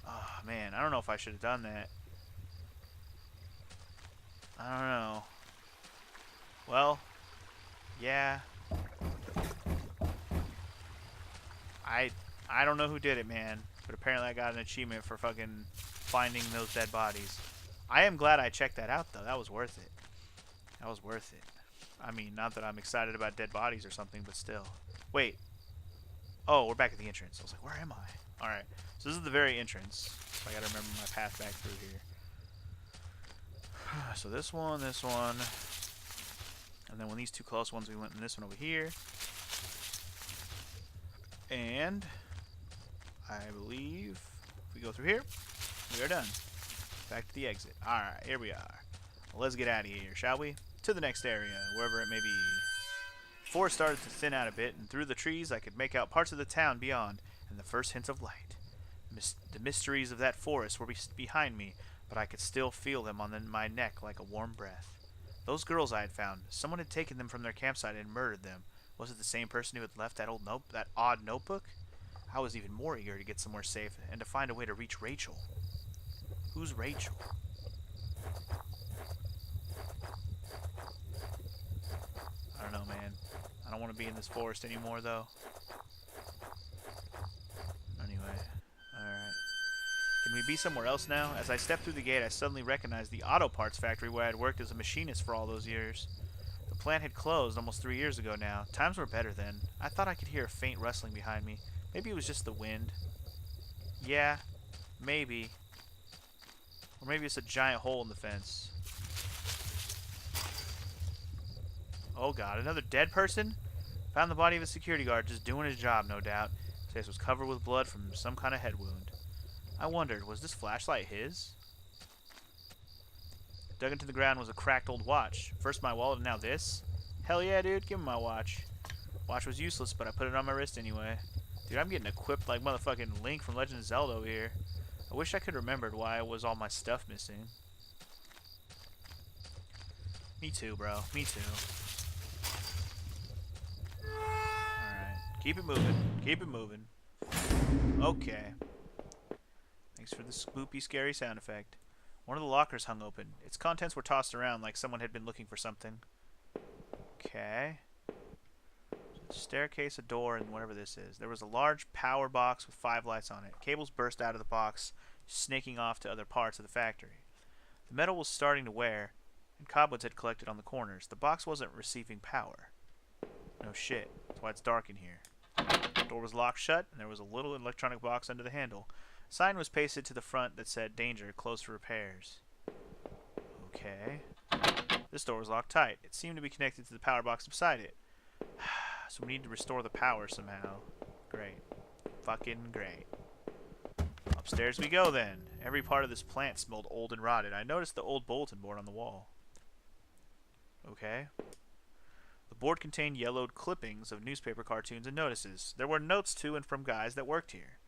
Oh, man, I don't know if I should have done that. I don't know. Well, yeah. I don't know who did it, man, but apparently I got an achievement for fucking finding those dead bodies. I am glad I checked that out, though. That was worth it. That was worth it. I mean, not that I'm excited about dead bodies or something, but still. Wait. Oh, we're back at the entrance. I was like, where am I? Alright. So this is the very entrance. So I gotta remember my path back through here. So this one. And then when these two close ones, we went in this one over here. And I believe if we go through here, we are done. Back to the exit. Alright, here we are. Well, let's get out of here, shall we? To the next area, wherever it may be. The forest started to thin out a bit, and through the trees I could make out parts of the town beyond, and the first hints of light. The mysteries of that forest were behind me, but I could still feel them on my neck like a warm breath. Those girls I had found, someone had taken them from their campsite and murdered them. Was it the same person who had left that odd notebook? I was even more eager to get somewhere safe and to find a way to reach Rachel. Who's Rachel? I don't know, man. I don't want to be in this forest anymore, though. Anyway, alright. Can we be somewhere else now? As I stepped through the gate, I suddenly recognized the auto parts factory where I had worked as a machinist for all those years. The plant had closed almost 3 years ago now. Times were better then. I thought I could hear a faint rustling behind me. Maybe it was just the wind. Yeah, maybe. Or maybe it's a giant hole in the fence. Oh god, another dead person? Found the body of a security guard just doing his job, no doubt. His face was covered with blood from some kind of head wound. I wondered, was this flashlight his? Dug into the ground was a cracked old watch. First my wallet and now this? Hell yeah, dude, give me my watch. Watch was useless, but I put it on my wrist anyway. Dude, I'm getting equipped like motherfucking Link from Legend of Zelda over here. I wish I could remember why was all my stuff missing. Me too, bro. Me too. Alright. Keep it moving. Keep it moving. Okay. Thanks for the spoopy, scary sound effect. One of the lockers hung open. Its contents were tossed around like someone had been looking for something. Okay. Staircase, a door, and whatever this is. There was a large power box with 5 lights on it. Cables burst out of the box, snaking off to other parts of the factory. The metal was starting to wear, and cobwebs had collected on the corners. The box wasn't receiving power. No shit. That's why it's dark in here. The door was locked shut, and there was a little electronic box under the handle. A sign was pasted to the front that said, "Danger, closed for repairs." Okay. This door was locked tight. It seemed to be connected to the power box beside it. So we need to restore the power somehow. Great. Fucking great. Upstairs we go then. Every part of this plant smelled old and rotted. I noticed the old bulletin board on the wall. Okay. The board contained yellowed clippings of newspaper cartoons and notices. There were notes to and from guys that worked here.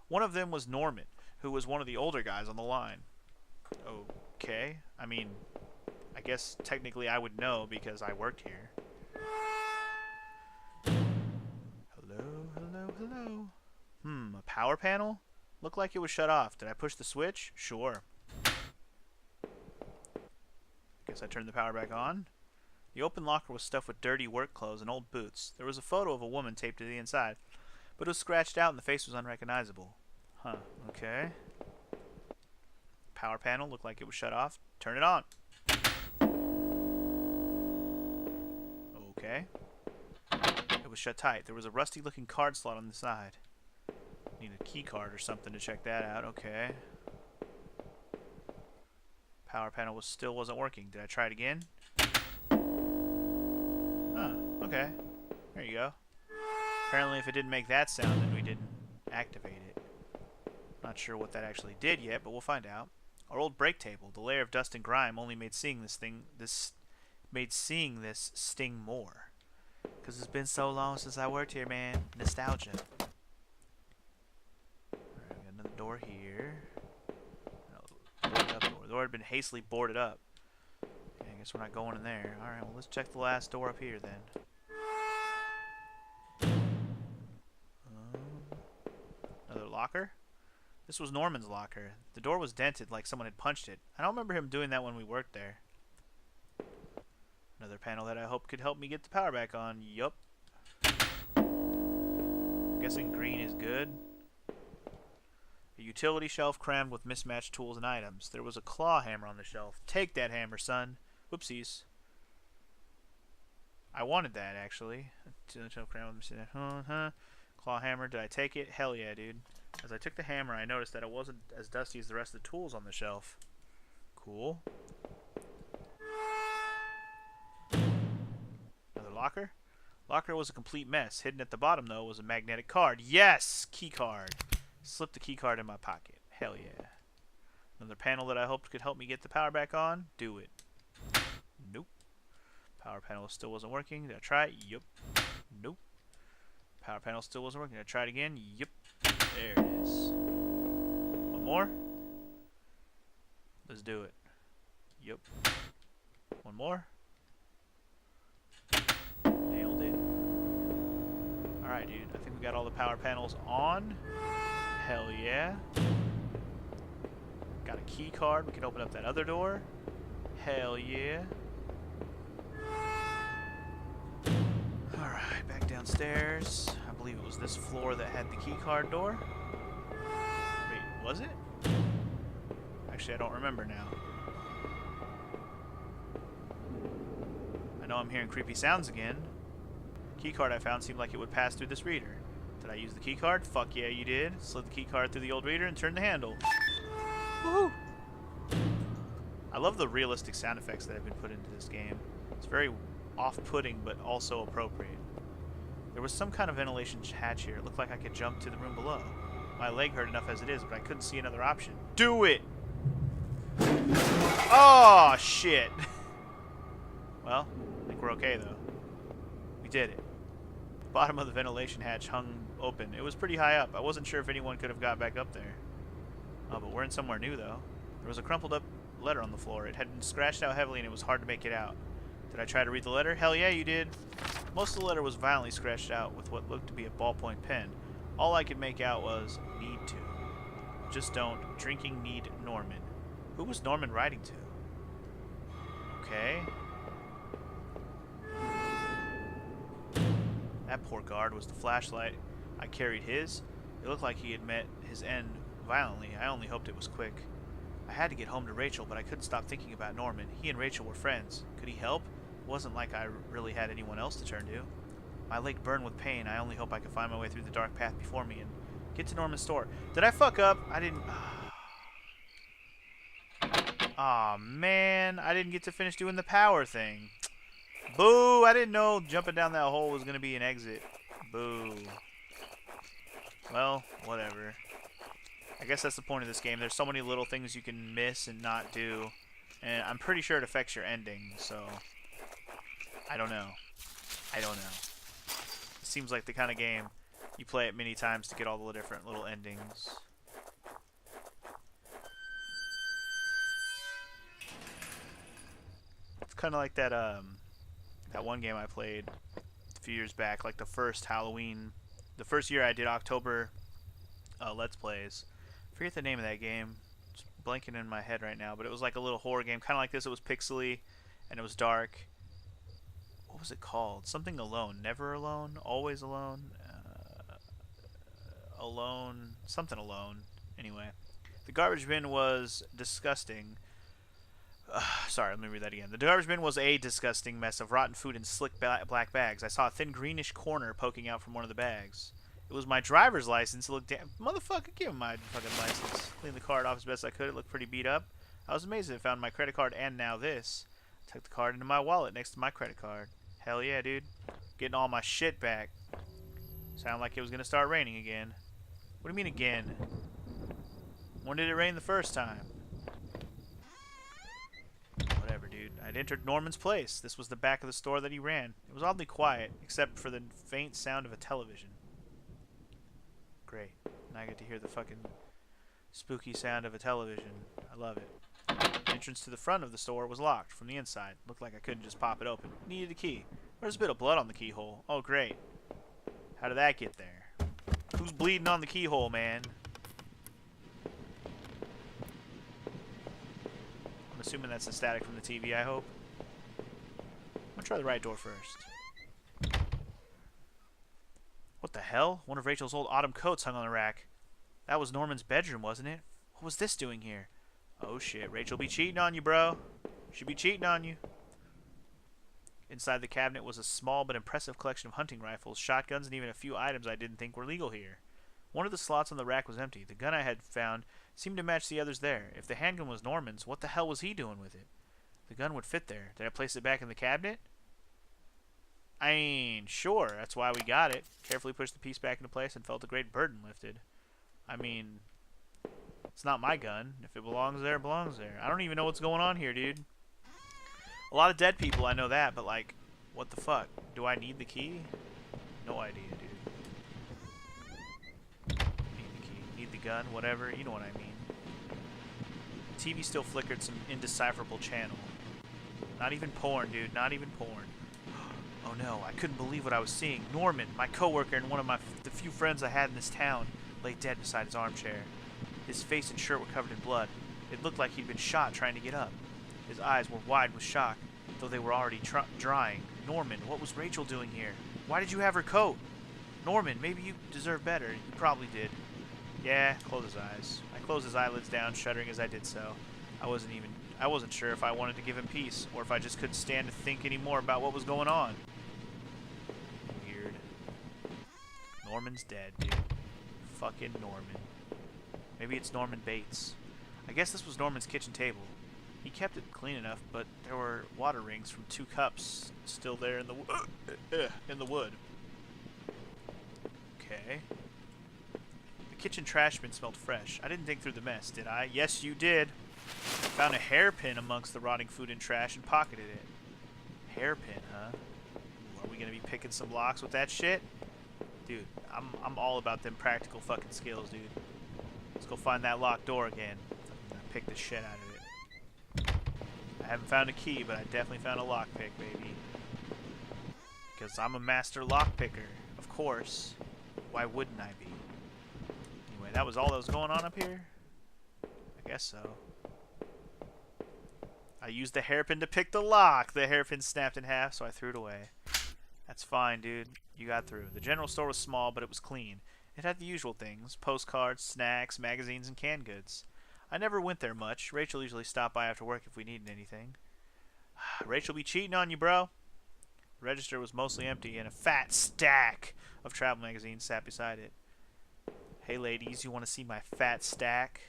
One of them was Norman, who was one of the older guys on the line. Okay. I mean, I guess technically I would know because I worked here. Hello. A power panel? Looked like it was shut off. Did I push the switch? Sure. Guess I turned the power back on. The open locker was stuffed with dirty work clothes and old boots. There was a photo of a woman taped to the inside, but it was scratched out and the face was unrecognizable. Huh, okay. Power panel looked like it was shut off. Turn it on. Okay. It was shut tight. There was a rusty looking card slot on the side. Need a key card or something to check that out. Okay. Power panel still wasn't working. Did I try it again? Huh, okay. There you go. Apparently if it didn't make that sound, then we didn't activate it. Not sure what that actually did yet, but we'll find out. Our old break table. The layer of dust and grime only made seeing this sting more. Because it's been so long since I worked here, man. Nostalgia. Alright, we got another door here. No, boarded up door. The door had been hastily boarded up. Okay, I guess we're not going in there. Alright, well, let's check the last door up here then. Another locker? This was Norman's locker. The door was dented like someone had punched it. I don't remember him doing that when we worked there. Another panel that I hope could help me get the power back on. Yup. I'm guessing green is good. A utility shelf crammed with mismatched tools and items. There was a claw hammer on the shelf. Take that hammer, son. Whoopsies. I wanted that, actually. Claw hammer. Did I take it? Hell yeah, dude. As I took the hammer, I noticed that it wasn't as dusty as the rest of the tools on the shelf. Cool. Locker? Locker was a complete mess. Hidden at the bottom, though, was a magnetic card. Yes! Key card. Slip the key card in my pocket. Hell yeah. Another panel that I hoped could help me get the power back on. Do it. Nope. Power panel still wasn't working. Did I try it? Yup. Nope. Power panel still wasn't working. Did I try it again? Yup. There it is. One more? Let's do it. Yup. One more? Nailed it. Alright, dude. I think we got all the power panels on. Hell yeah. Got a key card. We can open up that other door. Hell yeah. Alright, back downstairs. I believe it was this floor that had the key card door. Wait, was it? Actually, I don't remember now. I know I'm hearing creepy sounds again. The key card I found seemed like it would pass through this reader. Did I use the key card? Fuck yeah, you did. Slid the key card through the old reader and turned the handle. Woohoo! I love the realistic sound effects that have been put into this game. It's very off-putting, but also appropriate. There was some kind of ventilation hatch here. It looked like I could jump to the room below. My leg hurt enough as it is, but I couldn't see another option. Do it! Oh, shit! Well, I think we're okay, though. We did it. Bottom of the ventilation hatch hung open. It was pretty high up. I wasn't sure if anyone could have got back up there. Oh, but we're in somewhere new, though. There was a crumpled up letter on the floor. It had been scratched out heavily, and it was hard to make it out. Did I try to read the letter? Hell yeah, you did. Most of the letter was violently scratched out with what looked to be a ballpoint pen. All I could make out was, need to. Just don't. Drinking need Norman. Who was Norman writing to? Okay. That poor guard was the flashlight. I carried his. It looked like he had met his end violently. I only hoped it was quick. I had to get home to Rachel, but I couldn't stop thinking about Norman. He and Rachel were friends. Could he help? It wasn't like I really had anyone else to turn to. My leg burned with pain. I only hope I could find my way through the dark path before me and get to Norman's store. Did I fuck up? I didn't... Aw, man. I didn't get to finish doing the power thing. Boo! I didn't know jumping down that hole was going to be an exit. Boo. Well, whatever. I guess that's the point of this game. There's so many little things you can miss and not do. And I'm pretty sure it affects your ending, so... I don't know. I don't know. It seems like the kind of game you play it many times to get all the different little endings. It's kind of like that, that one game I played a few years back, like the first Halloween... The first year I did October Let's Plays. I forget the name of that game. It's blanking in my head right now, but it was like a little horror game, kind of like this. It was pixely, and it was dark. What was it called? Something Alone. Never Alone? Always Alone? Alone? Something Alone. Anyway. The garbage bin was disgusting. Sorry, let me read that again. The garbage bin was a disgusting mess of rotten food in slick black bags. I saw a thin greenish corner poking out from one of the bags. It was my driver's license. It looked damn... Motherfucker, give him my fucking license. Cleaned the card off as best I could. It looked pretty beat up. I was amazed that I found my credit card and now this. I tucked the card into my wallet next to my credit card. Hell yeah, dude. Getting all my shit back. Sounded like it was going to start raining again. What do you mean again? When did it rain the first time? Whatever, dude. I'd entered Norman's place. This was the back of the store that he ran. It was oddly quiet, except for the faint sound of a television. Great. Now I get to hear the fucking spooky sound of a television. I love it. The entrance to the front of the store was locked from the inside. Looked like I couldn't just pop it open. Needed a key. There's a bit of blood on the keyhole. Oh, great. How did that get there? Who's bleeding on the keyhole, man? I'm assuming that's the static from the TV, I hope. I'm gonna try the right door first. What the hell? One of Rachel's old autumn coats hung on the rack. That was Norman's bedroom, wasn't it? What was this doing here? Oh shit, Rachel be cheating on you, bro. She be cheating on you. Inside the cabinet was a small but impressive collection of hunting rifles, shotguns, and even a few items I didn't think were legal here. One of the slots on the rack was empty. The gun I had found seemed to match the others there. If the handgun was Norman's, what the hell was he doing with it? The gun would fit there. Did I place it back in the cabinet? I mean, sure, that's why we got it. Carefully pushed the piece back into place and felt a great burden lifted. I mean, it's not my gun. If it belongs there, it belongs there. I don't even know what's going on here, dude. A lot of dead people, I know that, but like, what the fuck? Do I need the key? No idea, dude. Need the key, need the gun, whatever, you know what I mean. The TV still flickered some indecipherable channel. Not even porn, dude, not even porn. Oh no, I couldn't believe what I was seeing. Norman, my coworker and one of the few friends I had in this town, lay dead beside his armchair. His face and shirt were covered in blood. It looked like he'd been shot trying to get up. His eyes were wide with shock, though they were already drying. Norman, what was Rachel doing here? Why did you have her coat? Norman, maybe you deserve better. You probably did. Yeah, close his eyes. I closed his eyelids down, shuddering as I did so. I wasn't sure if I wanted to give him peace, or if I just couldn't stand to think anymore about what was going on. Weird. Norman's dead, dude. Fucking Norman. Maybe it's Norman Bates. I guess this was Norman's kitchen table. He kept it clean enough, but there were water rings from 2 cups still there in the wood. Okay. The kitchen trash bin smelled fresh. I didn't think through the mess, did I? Yes, you did. Found a hairpin amongst the rotting food and trash and pocketed it. Hairpin, huh? Are we gonna be picking some locks with that shit? Dude, I'm all about them practical fucking skills, dude. Let's go find that locked door again. I'm gonna pick the shit out of it. I haven't found a key, but I definitely found a lockpick, baby. Because I'm a master lockpicker, of course. Why wouldn't I be? Anyway, that was all that was going on up here? I guess so. I used the hairpin to pick the lock. The hairpin snapped in half, so I threw it away. That's fine, dude. You got through. The general store was small, but it was clean. It had the usual things: postcards, snacks, magazines, and canned goods. I never went there much. Rachel usually stopped by after work if we needed anything. Rachel be cheating on you, bro. The register was mostly empty, and a fat stack of travel magazines sat beside it. Hey, ladies, you want to see my fat stack?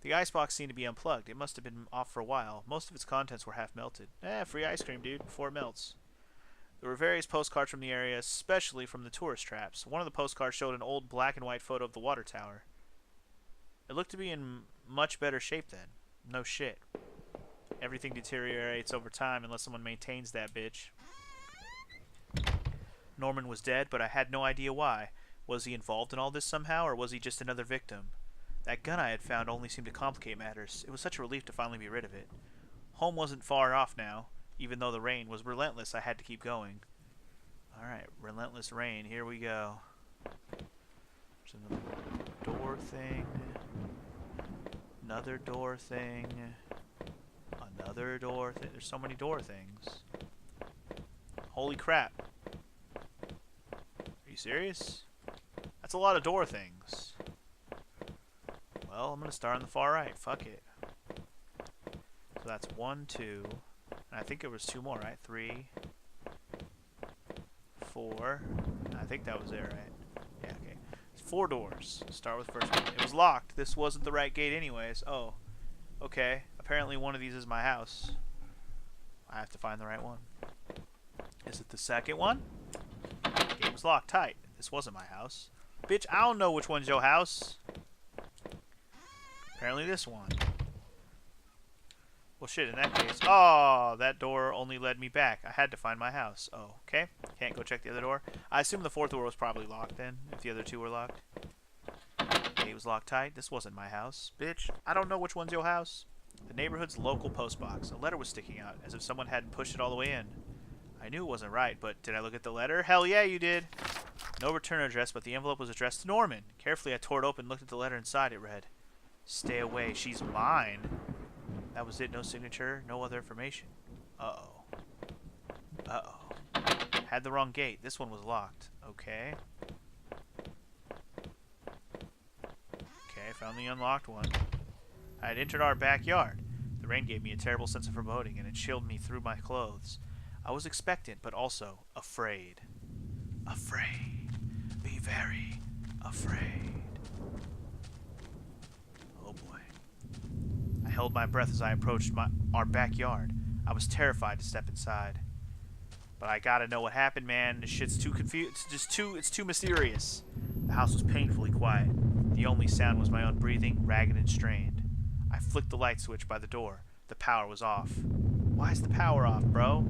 The icebox seemed to be unplugged. It must have been off for a while. Most of its contents were half melted. Free ice cream, dude, before it melts. There were various postcards from the area, especially from the tourist traps. One of the postcards showed an old black and white photo of the water tower. It looked to be in much better shape then. No shit. Everything deteriorates over time unless someone maintains that bitch. Norman was dead, but I had no idea why. Was he involved in all this somehow, or was he just another victim? That gun I had found only seemed to complicate matters. It was such a relief to finally be rid of it. Home wasn't far off now. Even though the rain was relentless, I had to keep going. Alright, relentless rain. Here we go. There's another door thing. Another door thing. Another door thing. There's so many door things. Holy crap. Are you serious? That's a lot of door things. Well, I'm going to start on the far right. Fuck it. So that's 1, 2. And I think it was 2 more, right? 3, 4. I think that was there, right? Yeah, okay. It's 4 doors. Start with the first one. It was locked. This wasn't the right gate anyways. Oh. Okay. Apparently one of these is my house. I have to find the right one. Is it the second one? The gate was locked tight. This wasn't my house. Bitch, I don't know which one's your house. Apparently this one. Well, shit, in that case... Oh, that door only led me back. I had to find my house. Oh, okay. Can't go check the other door. I assume the 4th door was probably locked then, if the other 2 were locked. The gate was locked tight. This wasn't my house. Bitch, I don't know which one's your house. The neighborhood's local postbox. A letter was sticking out, as if someone hadn't pushed it all the way in. I knew it wasn't right, but did I look at the letter? Hell yeah, you did. No return address, but the envelope was addressed to Norman. Carefully, I tore it open and looked at the letter inside. It read, "Stay away. She's mine." That was it. No signature, no other information. Uh-oh. Uh-oh. Had the wrong gate. This one was locked. Okay. Okay, found the unlocked one. I had entered our backyard. The rain gave me a terrible sense of foreboding, and it chilled me through my clothes. I was expectant, but also afraid. Afraid. Be very afraid. Oh boy. I held my breath as I approached our backyard. I was terrified to step inside. But I gotta know what happened, man. This shit's too confused. It's too mysterious. The house was painfully quiet. The only sound was my own breathing, ragged and strained. I flicked the light switch by the door. The power was off. Why is the power off, bro?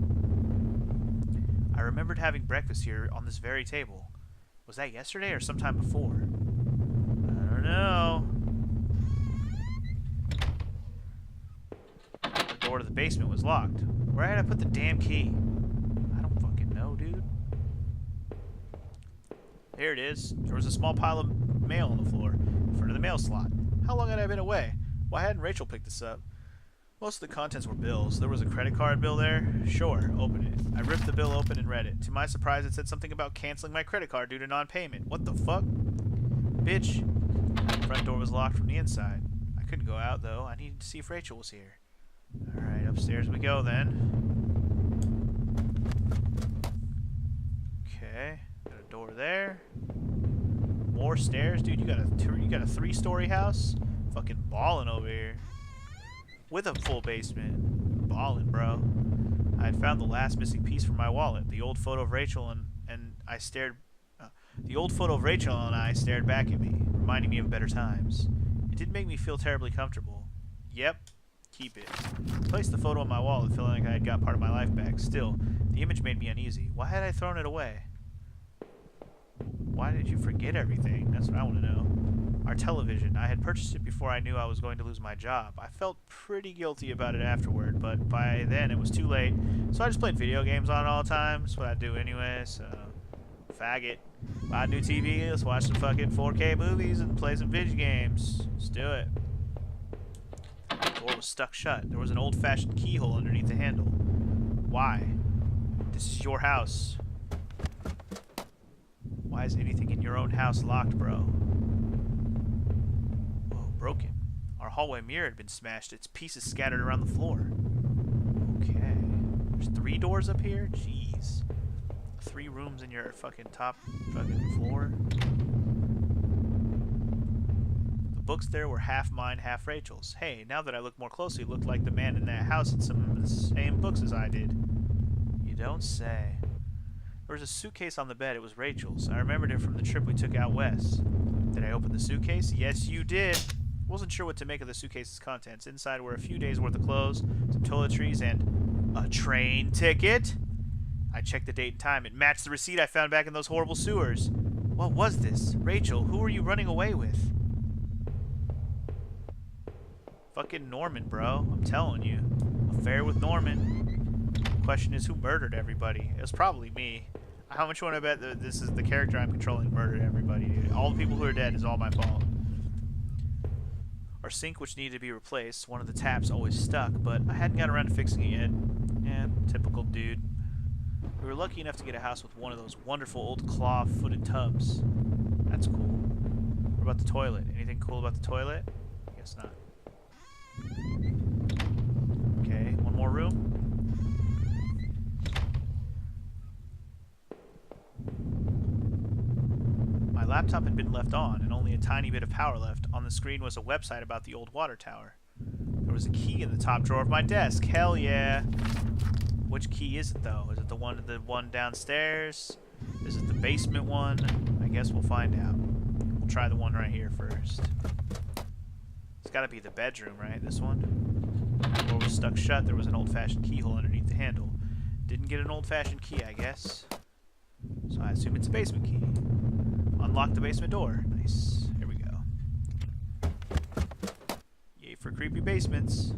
I remembered having breakfast here on this very table. Was that yesterday or sometime before? I don't know. The door to the basement was locked. Where had I put the damn key? I don't fucking know, dude. There it is. There was a small pile of mail on the floor in front of the mail slot. How long had I been away? Why hadn't Rachel picked this up? Most of the contents were bills. There was a credit card bill there. Sure, open it. I ripped the bill open and read it. To my surprise, it said something about canceling my credit card due to non-payment. What the fuck? Bitch. The front door was locked from the inside. I couldn't go out, though. I needed to see if Rachel was here. Alright, upstairs we go, then. Okay. Got a door there. More stairs? Dude, you got a 3-story house? Fucking ballin' over here. With a full basement. Ballin', bro. I had found the last missing piece from my wallet. The old photo of Rachel and I stared... the old photo of Rachel and I stared back at me, reminding me of better times. It didn't make me feel terribly comfortable. Yep. keep it. I placed the photo on my wall, feeling like I had got part of my life back. Still, the image made me uneasy. Why had I thrown it away? Why did you forget everything? That's what I want to know. Our television. I had purchased it before I knew I was going to lose my job. I felt pretty guilty about it afterward, but by then it was too late. So I just played video games on it all the time. That's what I do anyway, so... Faggot. Buy a new TV, let's watch some fucking 4K movies and play some video games. Let's do it. The door was stuck shut. There was an old-fashioned keyhole underneath the handle. Why? This is your house. Why is anything in your own house locked, bro? Whoa, broken. Our hallway mirror had been smashed. Its pieces scattered around the floor. Okay. There's 3 doors up here? Jeez. 3 rooms in your fucking top fucking floor. The books there were half mine, half Rachel's. Hey, now that I look more closely, it looked like the man in that house had some of the same books as I did. You don't say. There was a suitcase on the bed. It was Rachel's. I remembered it from the trip we took out west. Did I open the suitcase? Yes, you did. Wasn't sure what to make of the suitcase's contents. Inside were a few days' worth of clothes, some toiletries, and a train ticket. I checked the date and time. It matched the receipt I found back in those horrible sewers. What was this? Rachel, who were you running away with? Fucking Norman, bro. I'm telling you. Affair with Norman. The question is, who murdered everybody? It was probably me. How much you want to bet that this is the character I'm controlling murdered everybody, dude? All the people who are dead is all my fault. Our sink, which needed to be replaced, one of the taps always stuck, but I hadn't got around to fixing it yet. Yeah, typical dude. We were lucky enough to get a house with one of those wonderful old claw-footed tubs. That's cool. What about the toilet? Anything cool about the toilet? I guess not. Okay, one more room. My laptop had been left on, and only a tiny bit of power left. On the screen was a website about the old water tower. There was a key in the top drawer of my desk. Hell yeah! Which key is it, though? Is it the one downstairs? Is it the basement one? I guess we'll find out. We'll try the one right here first. It's gotta be the bedroom, right? This one? The door was stuck shut. There was an old-fashioned keyhole underneath the handle. Didn't get an old-fashioned key, I guess. So I assume it's a basement key. Unlock the basement door. Nice. Here we go. Yay for creepy basements.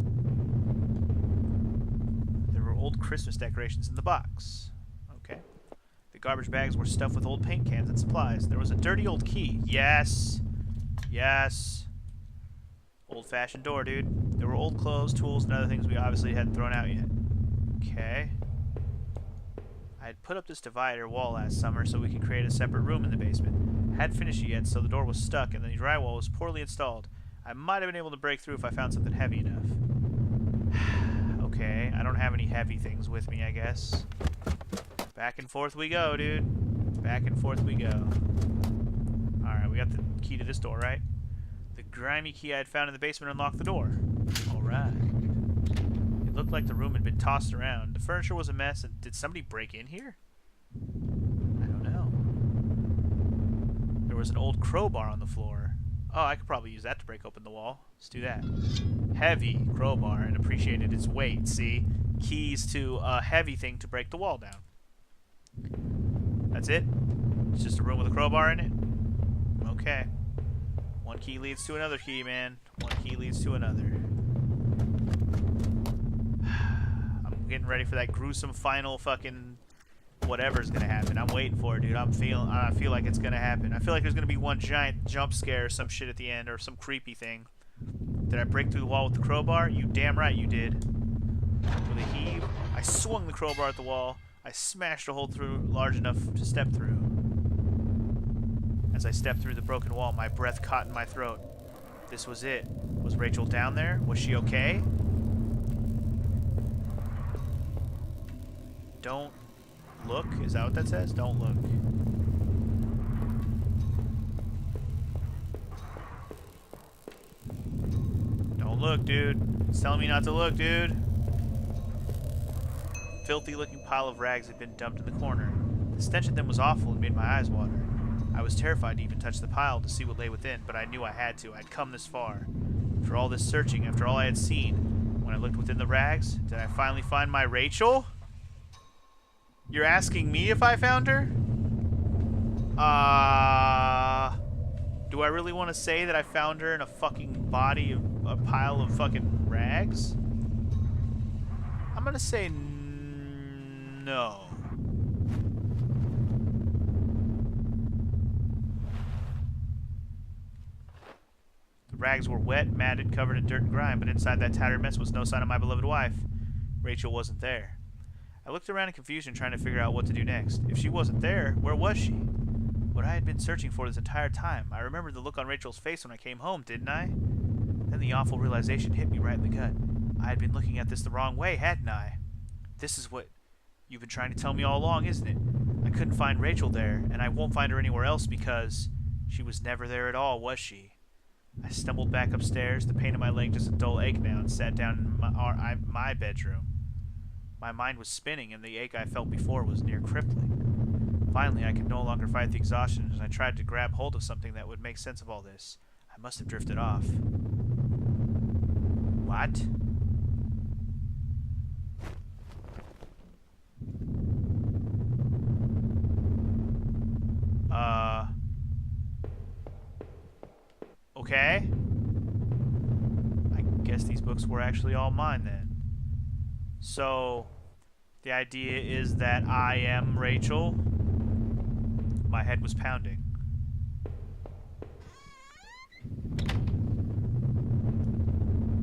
There were old Christmas decorations in the box. Okay. The garbage bags were stuffed with old paint cans and supplies. There was a dirty old key. Yes. Yes. Old-fashioned door, dude. There were old clothes, tools, and other things we obviously hadn't thrown out yet. Okay. I had put up this divider wall last summer so we could create a separate room in the basement. Hadn't finished it yet, so the door was stuck and the drywall was poorly installed. I might have been able to break through if I found something heavy enough. Okay, I don't have any heavy things with me, I guess. Back and forth we go, dude. Back and forth we go. Alright, we got the key to this door, right? The grimy key I had found in the basement unlocked the door. Alright. It looked like the room had been tossed around. The furniture was a mess, and did somebody break in here? I don't know. There was an old crowbar on the floor. Oh, I could probably use that to break open the wall. Let's do that. Heavy crowbar, and appreciated its weight. See? Keys to a heavy thing to break the wall down. That's it? It's just a room with a crowbar in it? Okay. One key leads to another key, man. One key leads to another. I'm getting ready for that gruesome final fucking whatever's gonna happen. I'm waiting for it, dude. I feel like it's gonna happen. I feel like there's gonna be one giant jump scare or some shit at the end, or some creepy thing. Did I break through the wall with the crowbar? You damn right you did. With a heave, I swung the crowbar at the wall. I smashed a hole through large enough to step through. As I stepped through the broken wall, my breath caught in my throat. This was it. Was Rachel down there? Was she okay? Don't look? Is that what that says? Don't look. Don't look, dude. It's telling me not to look, dude. Filthy looking pile of rags had been dumped in the corner. The stench of them was awful and made my eyes water. I was terrified to even touch the pile to see what lay within, but I knew I had to. I'd come this far. After all this searching, after all I had seen, when When I looked within the rags, did I finally find my Rachel? You're asking me if I found her? Do I really want to say that I found her in a fucking body of a pile of fucking rags? I'm gonna say no. The rags were wet, matted, covered in dirt and grime, but inside that tattered mess was no sign of my beloved wife. Rachel wasn't there. I looked around in confusion, trying to figure out what to do next. If she wasn't there, where was she? What I had been searching for this entire time. I remembered the look on Rachel's face when I came home, didn't I? Then the awful realization hit me right in the gut. I had been looking at this the wrong way, hadn't I? This is what you've been trying to tell me all along, isn't it? I couldn't find Rachel there, and I won't find her anywhere else because she was never there at all, was she? I stumbled back upstairs, the pain in my leg just a dull ache now, and sat down in my bedroom. My mind was spinning, and the ache I felt before was near crippling. Finally, I could no longer fight the exhaustion as I tried to grab hold of something that would make sense of all this. I must have drifted off. What? Okay. I guess these books were actually all mine then. So, the idea is that I am Rachel. My head was pounding.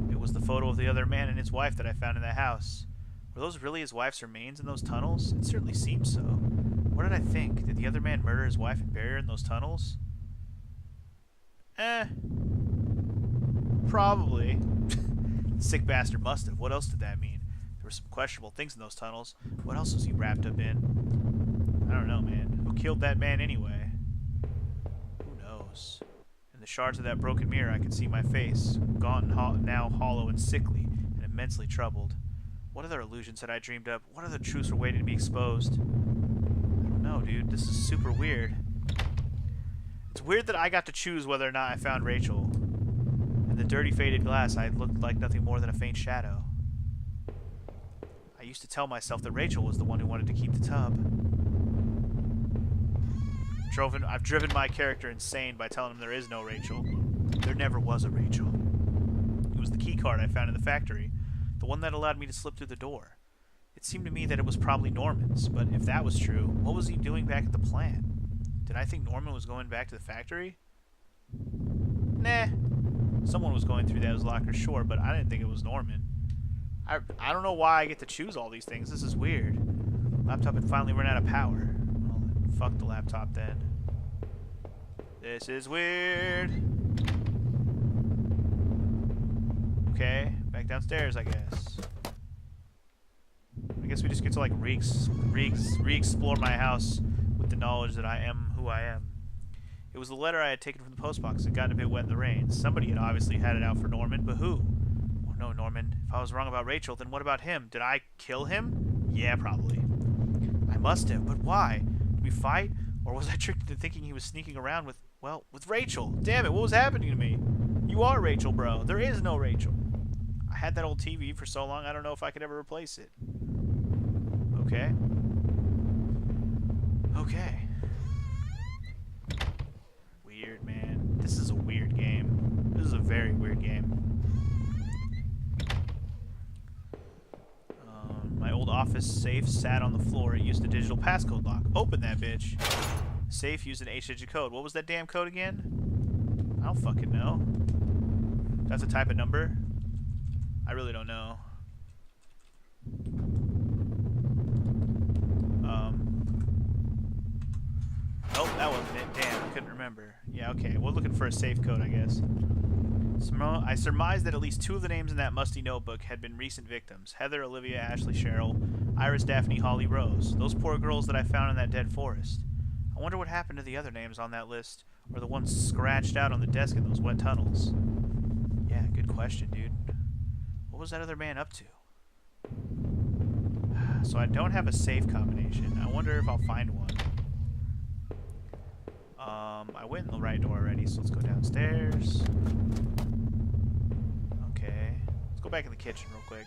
It was the photo of the other man and his wife that I found in the house. Were those really his wife's remains in those tunnels? It certainly seemed so. What did I think? Did the other man murder his wife and bury her in those tunnels? Probably. Sick bastard must have. What else did that mean? There were some questionable things in those tunnels. What else was he wrapped up in? I don't know, man. Who killed that man anyway? Who knows? In the shards of that broken mirror, I could see my face, gaunt and now hollow and sickly, and immensely troubled. What other illusions had I dreamed up? What other truths were waiting to be exposed? I don't know, dude. This is super weird. It's weird that I got to choose whether or not I found Rachel. In the dirty, faded glass, I looked like nothing more than a faint shadow. I used to tell myself that Rachel was the one who wanted to keep the tub. I've driven my character insane by telling him there is no Rachel. There never was a Rachel. It was the key card I found in the factory, the one that allowed me to slip through the door. It seemed to me that it was probably Norman's, but if that was true, what was he doing back at the plant? Did I think Norman was going back to the factory? Nah. Someone was going through those lockers, sure, but I didn't think it was Norman. I don't know why I get to choose all these things. This is weird. Laptop had finally run out of power. Well, fuck the laptop then. This is weird. Okay, back downstairs, I guess. I guess we just get to like re-explore my house with the knowledge that I am who I am. It was the letter I had taken from the postbox and gotten a bit wet in the rain. Somebody had obviously had it out for Norman, but who? Oh no, Norman. If I was wrong about Rachel, then what about him? Did I kill him? Yeah, probably. I must have, but why? Did we fight? Or was I tricked into thinking he was sneaking around with Rachel? Damn it, what was happening to me? You are Rachel, bro. There is no Rachel. I had that old TV for so long, I don't know if I could ever replace it. Okay. Okay. Weird, man. This is a weird game. This is a very weird game. My old office safe sat on the floor. It used a digital passcode lock. Open that bitch. The safe used an 8-digit code. What was that damn code again? I don't fucking know. That's a type of number? I really don't know. Nope, that wasn't it. Damn, I couldn't remember. Yeah, okay. We're looking for a safe code, I guess. I surmised that at least 2 of the names in that musty notebook had been recent victims. Heather, Olivia, Ashley, Cheryl, Iris, Daphne, Holly, Rose. Those poor girls that I found in that dead forest. I wonder what happened to the other names on that list, or the ones scratched out on the desk in those wet tunnels. Yeah, good question, dude. What was that other man up to? So I don't have a safe combination. I wonder if I'll find one. I went in the right door already, so let's go downstairs. Okay. Let's go go back in the kitchen real quick.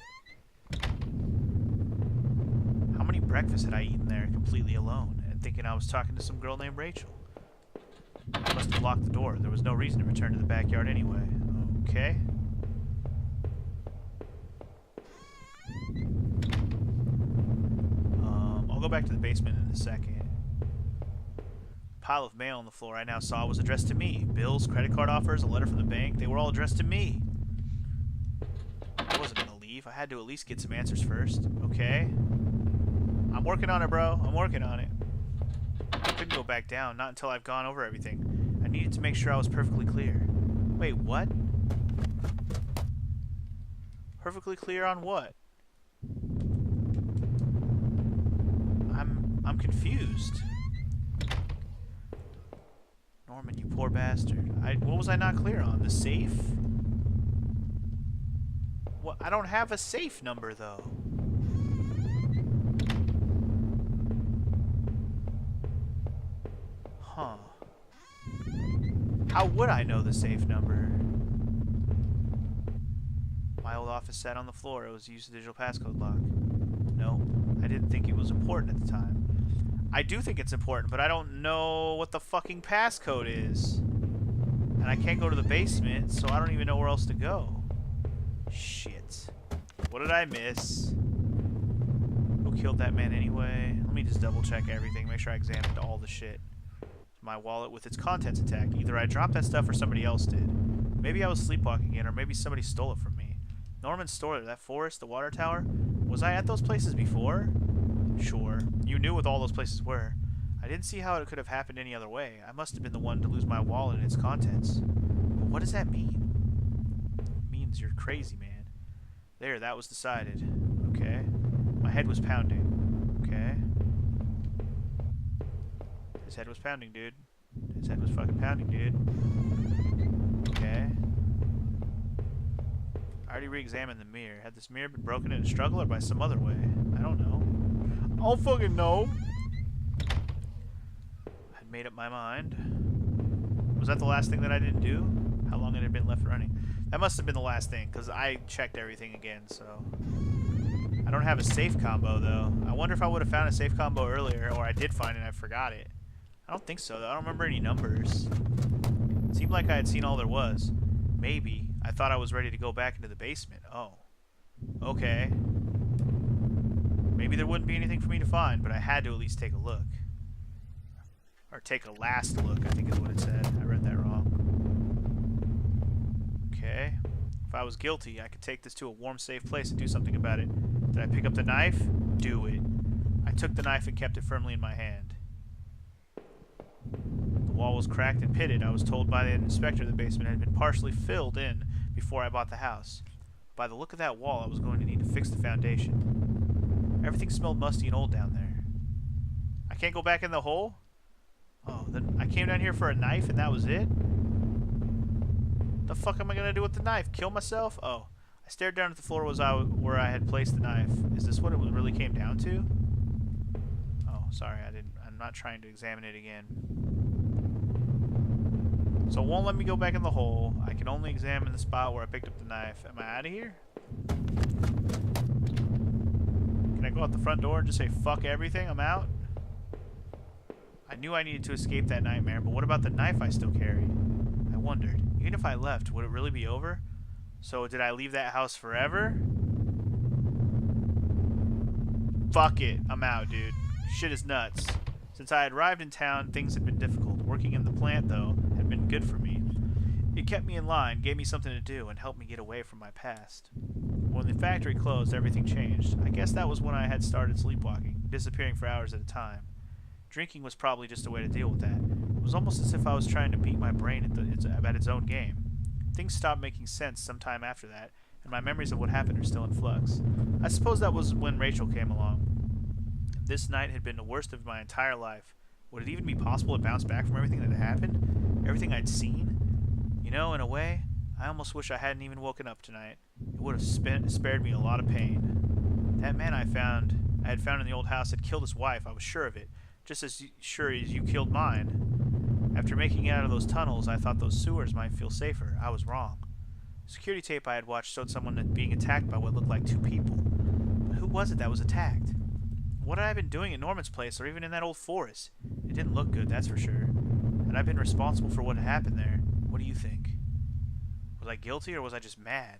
How many breakfasts had I eaten there completely alone and thinking I was talking to some girl named Rachel? I must have locked the door. There was no reason to return to the backyard anyway. Okay. I'll go back to the basement in a second. Pile of mail on the floor I now saw was addressed to me. Bills, credit card offers, a letter from the bank, they were all addressed to me. I wasn't gonna leave. I had to at least get some answers first. Okay. I'm working on it, bro. I'm working on it. I couldn't go back down, not until I've gone over everything. I needed to make sure I was perfectly clear. Wait, what? Perfectly clear on what? I'm confused. Norman, you poor bastard. What was I not clear on? The safe? What? I don't have a safe number, though. Huh. How would I know the safe number? My old office sat on the floor. It was used as a digital passcode lock. No, I didn't think it was important at the time. I do think it's important, but I don't know what the fucking passcode is. And I can't go to the basement, so I don't even know where else to go. Shit. What did I miss? Who killed that man anyway? Let me just double check everything, make sure I examined all the shit. My wallet with its contents intact. Either I dropped that stuff or somebody else did. Maybe I was sleepwalking in, or maybe somebody stole it from me. Norman's store, that forest, the water tower. Was I at those places before? Sure. You knew what all those places were. I didn't see how it could have happened any other way. I must have been the one to lose my wallet and its contents. But what does that mean? It means you're crazy, man. There, that was decided. Okay. My head was pounding. Okay. His head was pounding, dude. His head was fucking pounding, dude. Okay. I already re-examined the mirror. Had this mirror been broken in a struggle or by some other way? I don't know. I don't fucking know. I had made up my mind. Was that the last thing that I didn't do? How long had it been left running? That must have been the last thing, because I checked everything again, so... I don't have a safe combo, though. I wonder if I would have found a safe combo earlier, or I did find it and I forgot it. I don't think so, though. I don't remember any numbers. It seemed like I had seen all there was. Maybe. I thought I was ready to go back into the basement. Oh. Okay. Maybe there wouldn't be anything for me to find, but I had to at least take a look. Or take a last look, I think is what it said. I read that wrong. Okay. If I was guilty, I could take this to a warm, safe place and do something about it. Did I pick up the knife? Do it. I took the knife and kept it firmly in my hand. The wall was cracked and pitted. I was told by the inspector the basement had been partially filled in before I bought the house. By the look of that wall, I was going to need to fix the foundation. Everything smelled musty and old down there. I can't go back in the hole? Oh, then I came down here for a knife and that was it? The fuck am I gonna do with the knife? Kill myself? Oh. I stared down at the floor where I had placed the knife. Is this what it really came down to? Oh, sorry, I'm not trying to examine it again. So it won't let me go back in the hole. I can only examine the spot where I picked up the knife. Am I out of here? Can I go out the front door and just say fuck everything? I'm out? I knew I needed to escape that nightmare, but what about the knife I still carry? I wondered, even if I left, would it really be over? So did I leave that house forever? Fuck it. I'm out, dude. Shit is nuts. Since I had arrived in town, things had been difficult. Working in the plant, though, had been good for me. It kept me in line, gave me something to do, and helped me get away from my past. When the factory closed, everything changed. I guess that was when I had started sleepwalking, disappearing for hours at a time. Drinking was probably just a way to deal with that. It was almost as if I was trying to beat my brain at its own game. Things stopped making sense sometime after that, and my memories of what happened are still in flux. I suppose that was when Rachel came along. This night had been the worst of my entire life. Would it even be possible to bounce back from everything that had happened? Everything I'd seen? You know, in a way, I almost wish I hadn't even woken up tonight. It would have spared me a lot of pain. That man I had found in the old house had killed his wife, I was sure of it, just as sure as you killed mine. After making it out of those tunnels, I thought those sewers might feel safer. I was wrong. Security tape I had watched showed someone being attacked by what looked like two people. But who was it that was attacked? What had I been doing at Norman's place or even in that old forest? It didn't look good, that's for sure. Had I been responsible for what had happened there? What do you think? Was I guilty or was I just mad?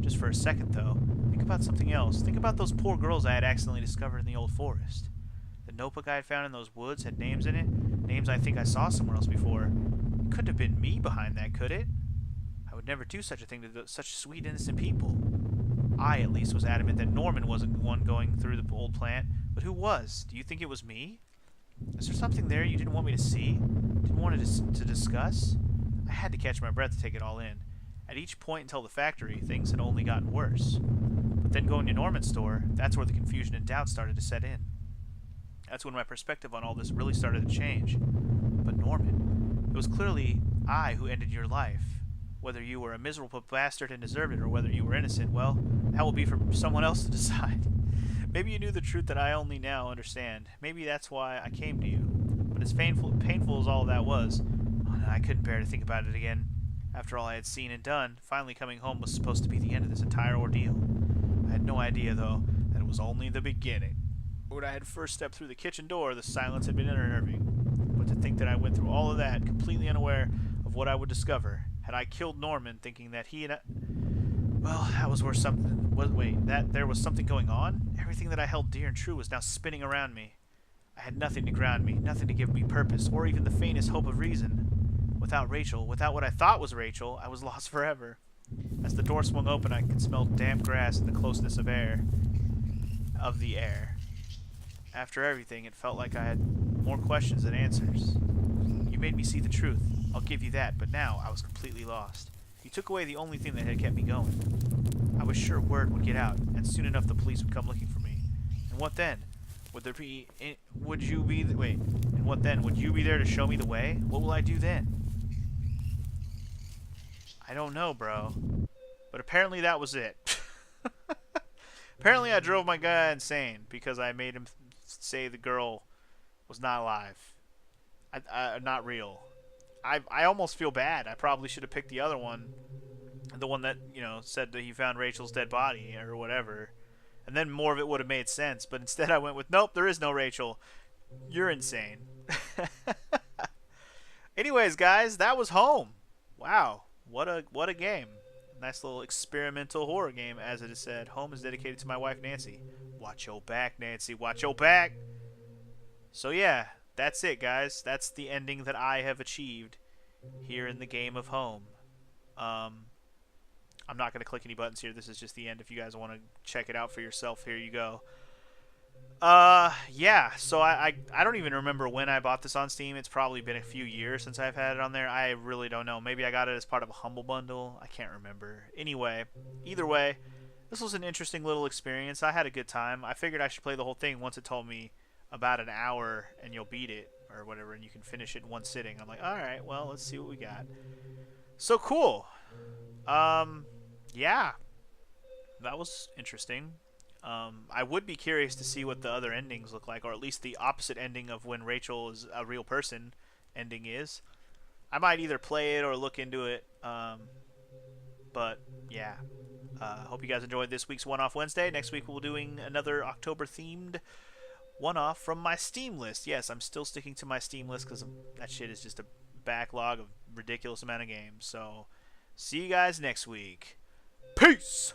Just for a second, though, think about something else. Think about those poor girls I had accidentally discovered in the old forest. The notebook I had found in those woods had names in it, names I think I saw somewhere else before. It couldn't have been me behind that, could it? I would never do such a thing to such sweet, innocent people. I, at least, was adamant that Norman wasn't the one going through the old plant, but who was? Do you think it was me? Is there something there you didn't want me to see? Didn't want to discuss? I had to catch my breath to take it all in. At each point until the factory, things had only gotten worse. But then going to Norman's store, that's where the confusion and doubt started to set in. That's when my perspective on all this really started to change. But Norman, it was clearly I who ended your life. Whether you were a miserable bastard and deserved it, or whether you were innocent, well, that will be for someone else to decide. Maybe you knew the truth that I only now understand. Maybe that's why I came to you. But as painful as all that was, oh no, I couldn't bear to think about it again. After all I had seen and done, finally coming home was supposed to be the end of this entire ordeal. I had no idea, though, that it was only the beginning. When I had first stepped through the kitchen door, the silence had been unnerving. But to think that I went through all of that, completely unaware of what I would discover, had I killed Norman, thinking that he and I... Well, that was where something... Wait, that there was something going on? Everything that I held dear and true was now spinning around me. I had nothing to ground me, nothing to give me purpose, or even the faintest hope of reason. Without Rachel, without what I thought was Rachel, I was lost forever. As the door swung open, I could smell damp grass and the closeness of the air. After everything, it felt like I had more questions than answers. You made me see the truth, I'll give you that, but now I was completely lost. You took away the only thing that had kept me going. I was sure word would get out, and soon enough the police would come looking for me. And what then? Would you be there to show me the way? What will I do then? I don't know, bro. But apparently that was it. Apparently I drove my guy insane because I made him say the girl was not alive. Not real. I almost feel bad. I probably should have picked the other one. The one that, said that he found Rachel's dead body or whatever. And then more of it would have made sense. But instead I went with, nope, there is no Rachel. You're insane. Anyways, guys, that was Home. Wow. What a game. Nice little experimental horror game, as it is said. Home is dedicated to my wife, Nancy. Watch your back, Nancy. Watch your back. So, yeah. That's it, guys. That's the ending that I have achieved here in the game of Home. I'm not going to click any buttons here. This is just the end. If you guys want to check it out for yourself, here you go. Yeah, so I don't even remember when I bought this on Steam. It's probably been a few years since I've had it on there. I really don't know. Maybe I got it as part of a Humble Bundle. I can't remember. Anyway, either way, this was an interesting little experience. I had a good time. I figured I should play the whole thing once it told me about an hour and you'll beat it or whatever, and you can finish it in one sitting. I'm like, alright, well, let's see what we got. So cool. Yeah. That was interesting. I would be curious to see what the other endings look like, or at least the opposite ending of when Rachel is a real person ending is. I might either play it or look into it. But, yeah. Hope you guys enjoyed this week's One-Off Wednesday. Next week we'll be doing another October-themed one-off from my Steam list. Yes, I'm still sticking to my Steam list because that shit is just a backlog of ridiculous amount of games. So, see you guys next week. Peace!